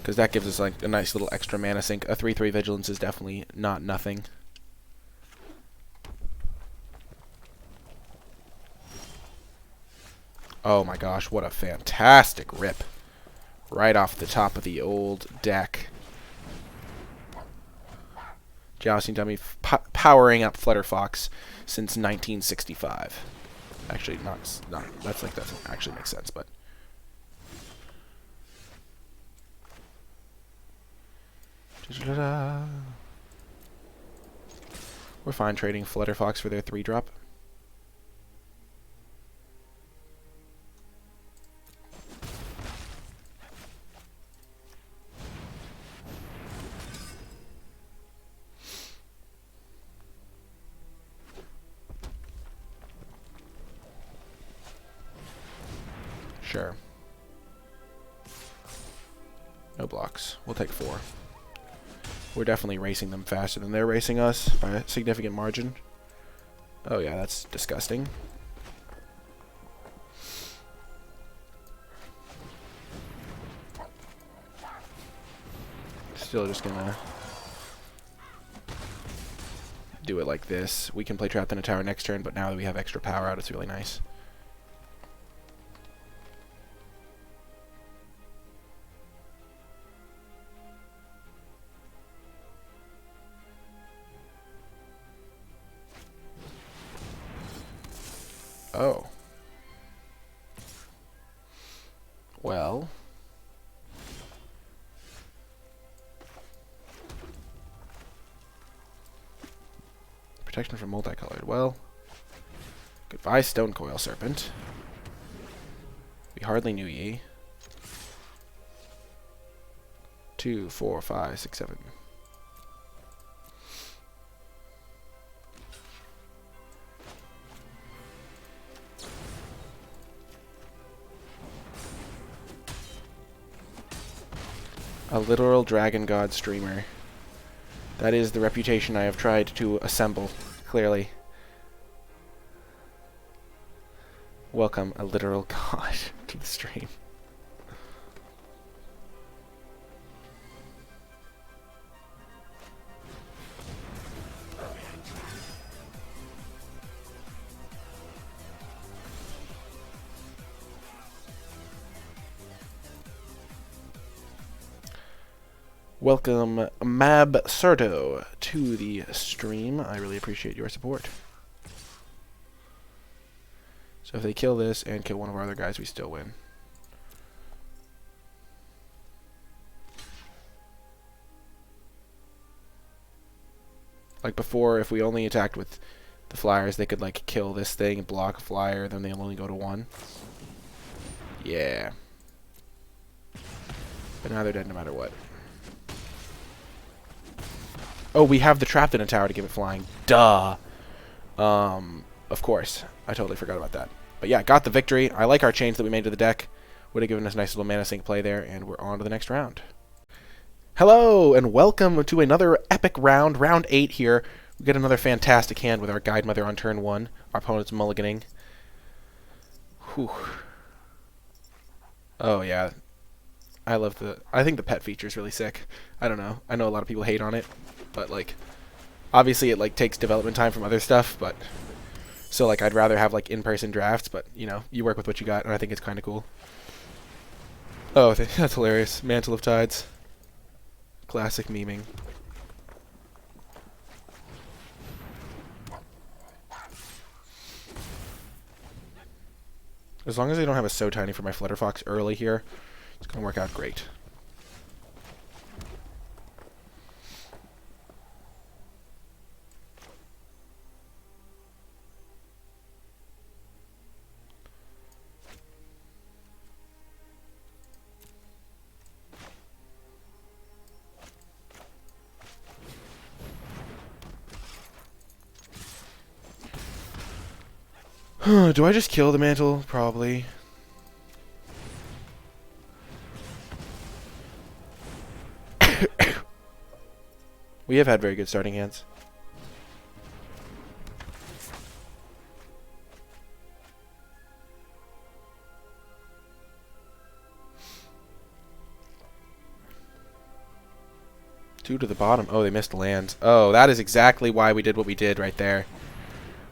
Because that gives us like a nice little extra mana sink. A 3/3 Vigilance is definitely not nothing. Oh my gosh, what a fantastic rip. Right off the top of the old deck. Jousting Dummy powering up Flutterfox since 1965. Actually, not that's like doesn't actually make sense, but we're fine trading Flutterfox for their 3-drop. Sure. No blocks. We'll take 4. We're definitely racing them faster than they're racing us by a significant margin. Oh yeah, that's disgusting. Still just gonna do it like this. We can play Trapped in a Tower next turn, but now that we have extra power out, it's really nice. Oh. Well. Protection from multicolored. Well. Goodbye, Stone Coil Serpent. We hardly knew ye. 2, 4, 5, 6, 7. A literal Dragon God streamer. That is the reputation I have tried to assemble, clearly. Welcome, a literal god, to the stream. Welcome, Mab Sardo, to the stream. I really appreciate your support. So if they kill this and kill one of our other guys, we still win. Like before, if we only attacked with the flyers, they could like kill this thing, block a flyer, then they'll only go to 1. Yeah. But now they're dead no matter what. Oh, we have the Trapped in a Tower to give it flying. Duh. Of course. I totally forgot about that. But yeah, got the victory. I like our change that we made to the deck. Would have given us a nice little mana sink play there, and we're on to the next round. Hello, and welcome to another epic round. Round 8 here. We get another fantastic hand with our Guide Mother on turn 1. Our opponent's mulliganing. Whew. Oh, yeah. I think the pet feature is really sick. I don't know. I know a lot of people hate on it, but like, obviously it like takes development time from other stuff, but so like I'd rather have like in-person drafts, but you know, you work with what you got, and I think it's kind of cool. Oh, that's hilarious. Mantle of Tides. Classic memeing. As long as they don't have a So Tiny for my Flutterfox early here, it's going to work out great. Do I just kill the mantle? Probably. We have had very good starting hands. Two to the bottom. Oh, they missed lands. Oh, that is exactly why we did what we did right there.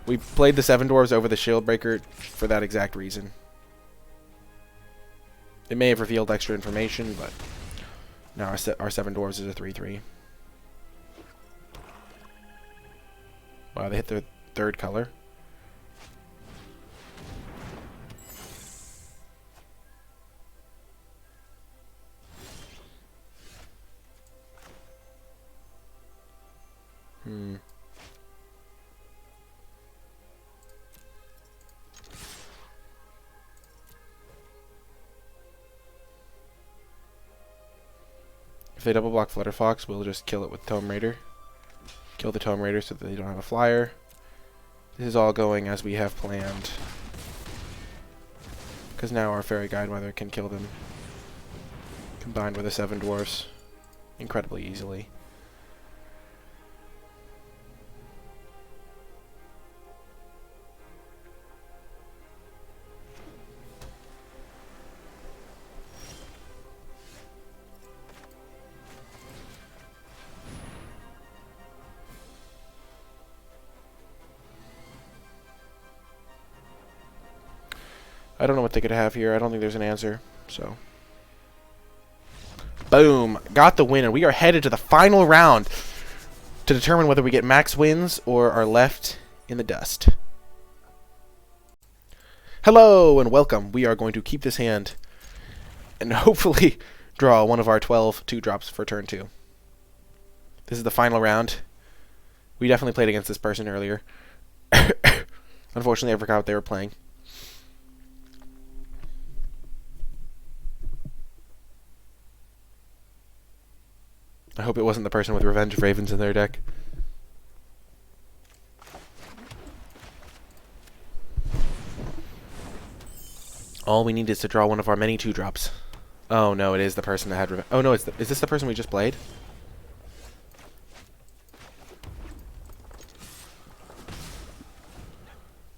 We played the 7 Dwarves over the Shield Breaker for that exact reason. It may have revealed extra information, but now our 7 Dwarves is a 3/3. Wow, they hit their 3rd color. If they double block Flutterfox, we'll just kill it with Tome Raider. Kill the Tome Raider so that they don't have a flyer. This is all going as we have planned. Because now our Fairy Guide Mother can kill them. Combined with the 7 dwarfs incredibly easily. I don't know what they could have here. I don't think there's an answer, so... Boom! Got the win, and we are headed to the final round to determine whether we get max wins or are left in the dust. Hello, and welcome. We are going to keep this hand and hopefully draw one of our 12 2-drops for turn 2. This is the final round. We definitely played against this person earlier. Unfortunately, I forgot what they were playing. I hope it wasn't the person with Revenge of Ravens in their deck. All we need is to draw one of our many 2-drops. Oh no, it is the person that had Revenge. Oh no, is this the person we just played?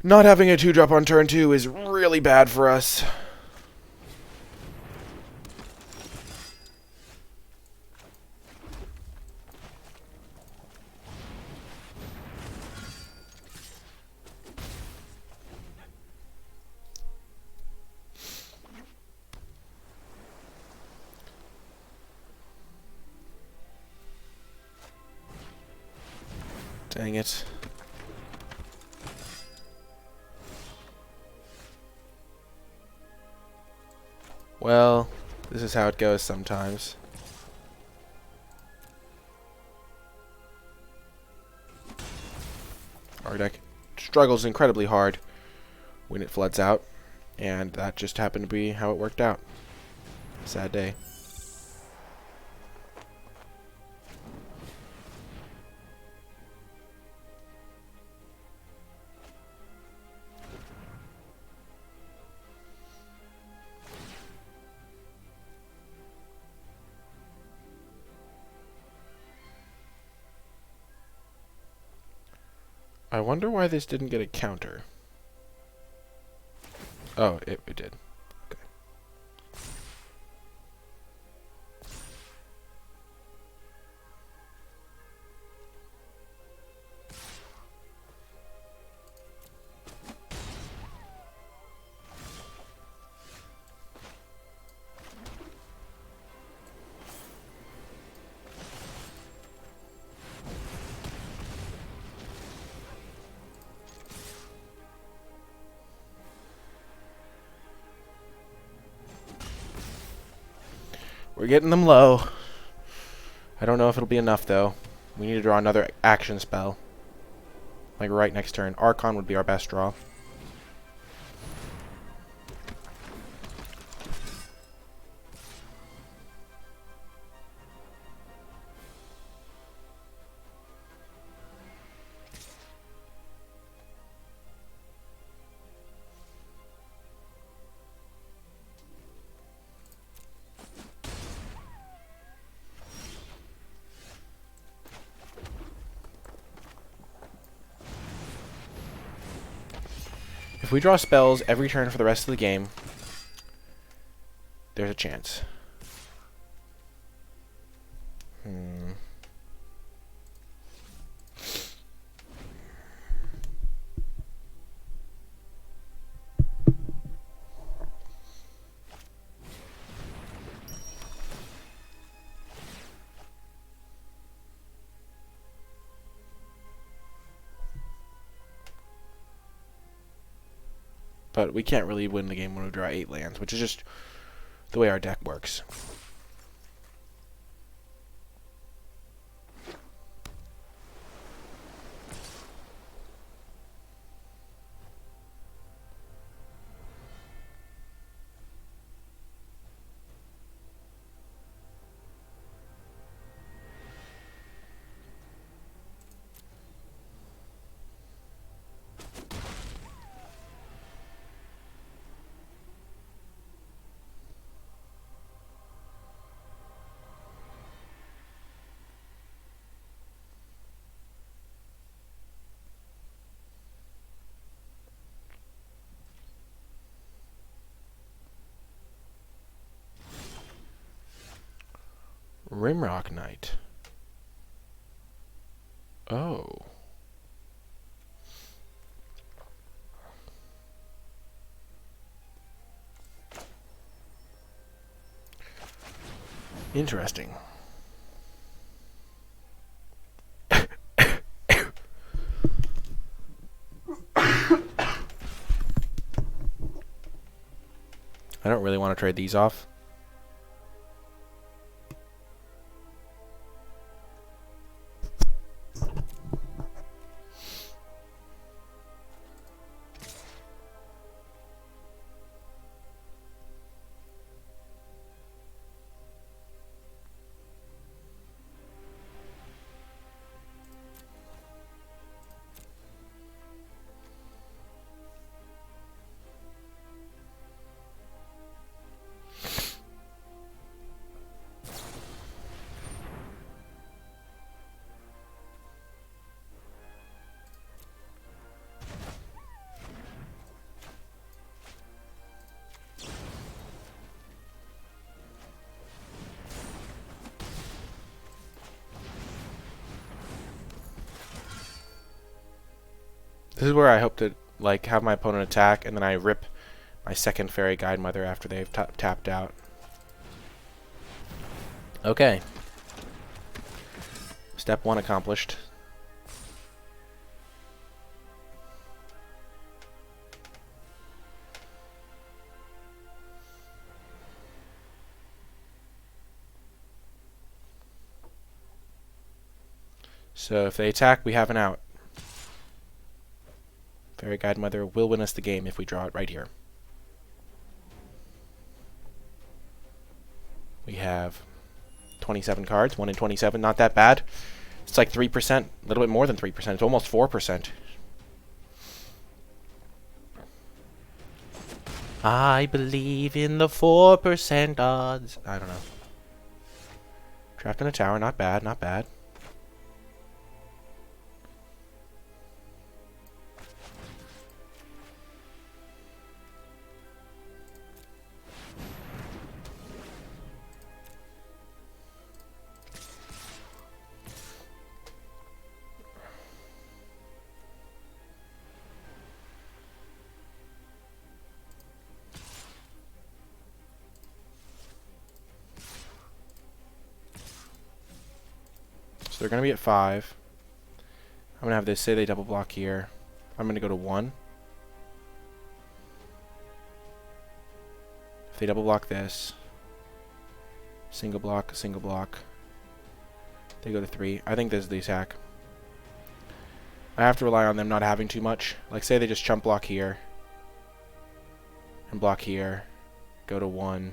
Not having a 2-drop on turn 2 is really bad for us. Dang it. Well, this is how it goes sometimes. Our deck struggles incredibly hard when it floods out, and that just happened to be how it worked out. Sad day. I wonder why this didn't get a counter. Oh, it did. Okay. We're getting them low. I don't know if it'll be enough, though. We need to draw another action spell. Like right next turn. Archon would be our best draw. If we draw spells every turn for the rest of the game, there's a chance. But we can't really win the game when we draw 8 lands, which is just the way our deck works. Rimrock Knight. Oh. Interesting. I don't really want to trade these off. This is where I hope to like have my opponent attack, and then I rip my second Fairy Guidemother after they've tapped out. Okay. Step 1 accomplished. So if they attack, we have an out. Fairy Guidemother will win us the game if we draw it right here. We have 27 cards, 1 in 27, not that bad. It's like 3%, a little bit more than 3%. It's almost 4%. I believe in the 4% odds. I don't know. Trapped in a tower, not bad, not bad. So they're going to be at 5. I'm going to have this, say they double block here. I'm going to go to 1. If they double block this, single block, they go to 3. I think this is the attack. I have to rely on them not having too much. Like say they just chump block here, and block here, go to 1.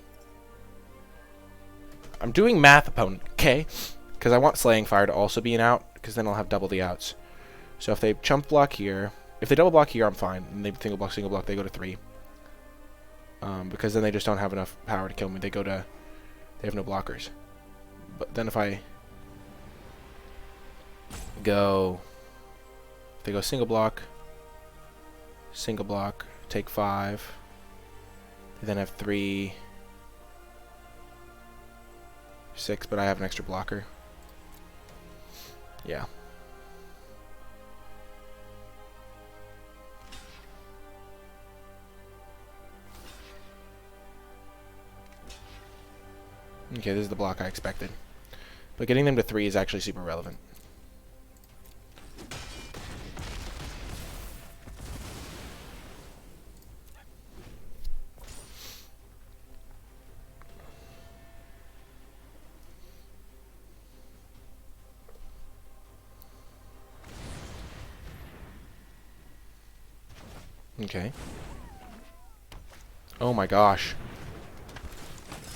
I'm doing math, opponent, okay? Because I want Slaying Fire to also be an out, because then I'll have double the outs. So if they chump block here, if they double block here, I'm fine. And they single block, they go to 3. Because then they just don't have enough power to kill me. They have no blockers. But then if I go, if they go single block, take 5. They then have 3, 6, but I have an extra blocker. Yeah. Okay, this is the block I expected. But getting them to 3 is actually super relevant. Okay. Oh my gosh.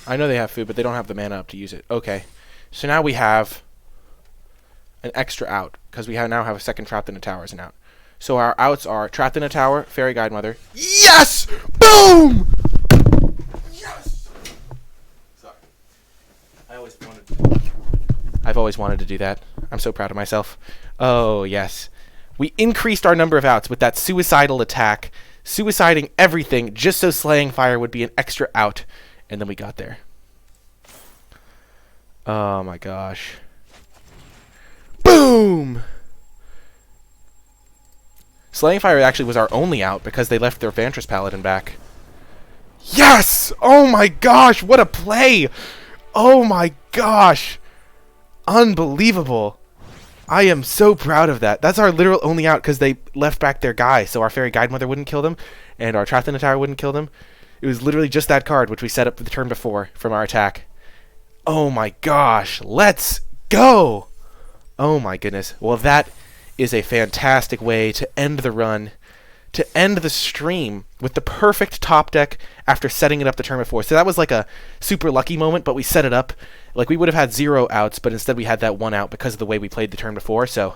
I know they have food, but they don't have the mana up to use it. Okay. So now we have an extra out, because we now have a second Trapped in a Tower as an out. So our outs are Trapped in a Tower, Fairy Guidemother. Yes! Boom! Yes! Sorry. I've always wanted to do that. I'm so proud of myself. Oh, yes. We increased our number of outs with that suicidal attack, suiciding everything just so Slaying Fire would be an extra out, and then we got there. Oh my gosh. Boom! Slaying Fire actually was our only out because they left their Vantress Paladin back. Yes! Oh my gosh, what a play! Oh my gosh! Unbelievable. I am so proud of that. That's our literal only out because they left back their guy, so our Fairy Guide Mother wouldn't kill them, and our Trapped in the Tower wouldn't kill them. It was literally just that card, which we set up for the turn before from our attack. Oh my gosh, let's go! Oh my goodness. Well, that is a fantastic way to end the run, to end the stream with the perfect top deck after setting it up the turn before. So that was like a super lucky moment, but we set it up. Like, we would have had 0 outs, but instead we had that 1 out because of the way we played the turn before. So,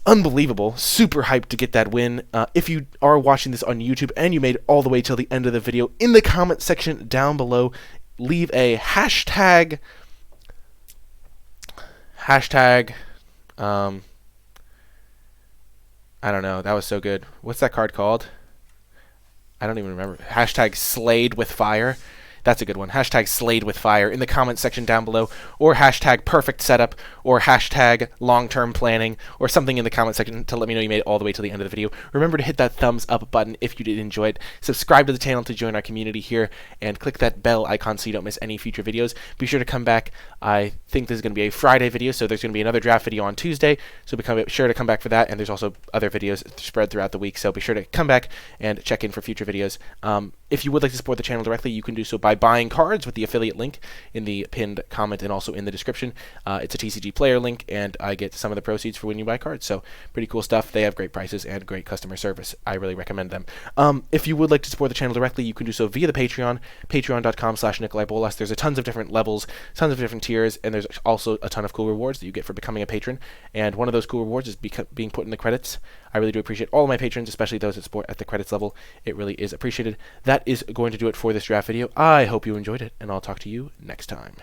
unbelievable. Super hyped to get that win. If you are watching this on YouTube and you made it all the way till the end of the video, in the comment section down below, leave a hashtag, I don't know. That was so good. What's that card called? I don't even remember. Hashtag Slayed with Fire. That's a good one. Hashtag Slayed with Fire in the comment section down below, or hashtag Perfect Setup, or hashtag Long-Term Planning, or something in the comment section to let me know you made it all the way to the end of the video. Remember to hit that thumbs up button if you did enjoy it. Subscribe to the channel to join our community here, and click that bell icon so you don't miss any future videos. Be sure to come back. I think this is going to be a Friday video, so there's going to be another draft video on Tuesday, so be sure to come back for that, and there's also other videos spread throughout the week, so be sure to come back and check in for future videos. If you would like to support the channel directly, you can do so by buying cards with the affiliate link in the pinned comment and also in the description. It's a TCG player link, and I get some of the proceeds for when you buy cards, so pretty cool stuff. They have great prices and great customer service. I really recommend them. If you would like to support the channel directly, you can do so via the Patreon, patreon.com/NicolaiBolas. There's a tons of different levels, tons of different tiers, and there's also a ton of cool rewards that you get for becoming a patron, and one of those cool rewards is being put in the credits. I really do appreciate all of my patrons, especially those that support at the credits level. It really is appreciated. That is going to do it for this draft video. I hope you enjoyed it, and I'll talk to you next time.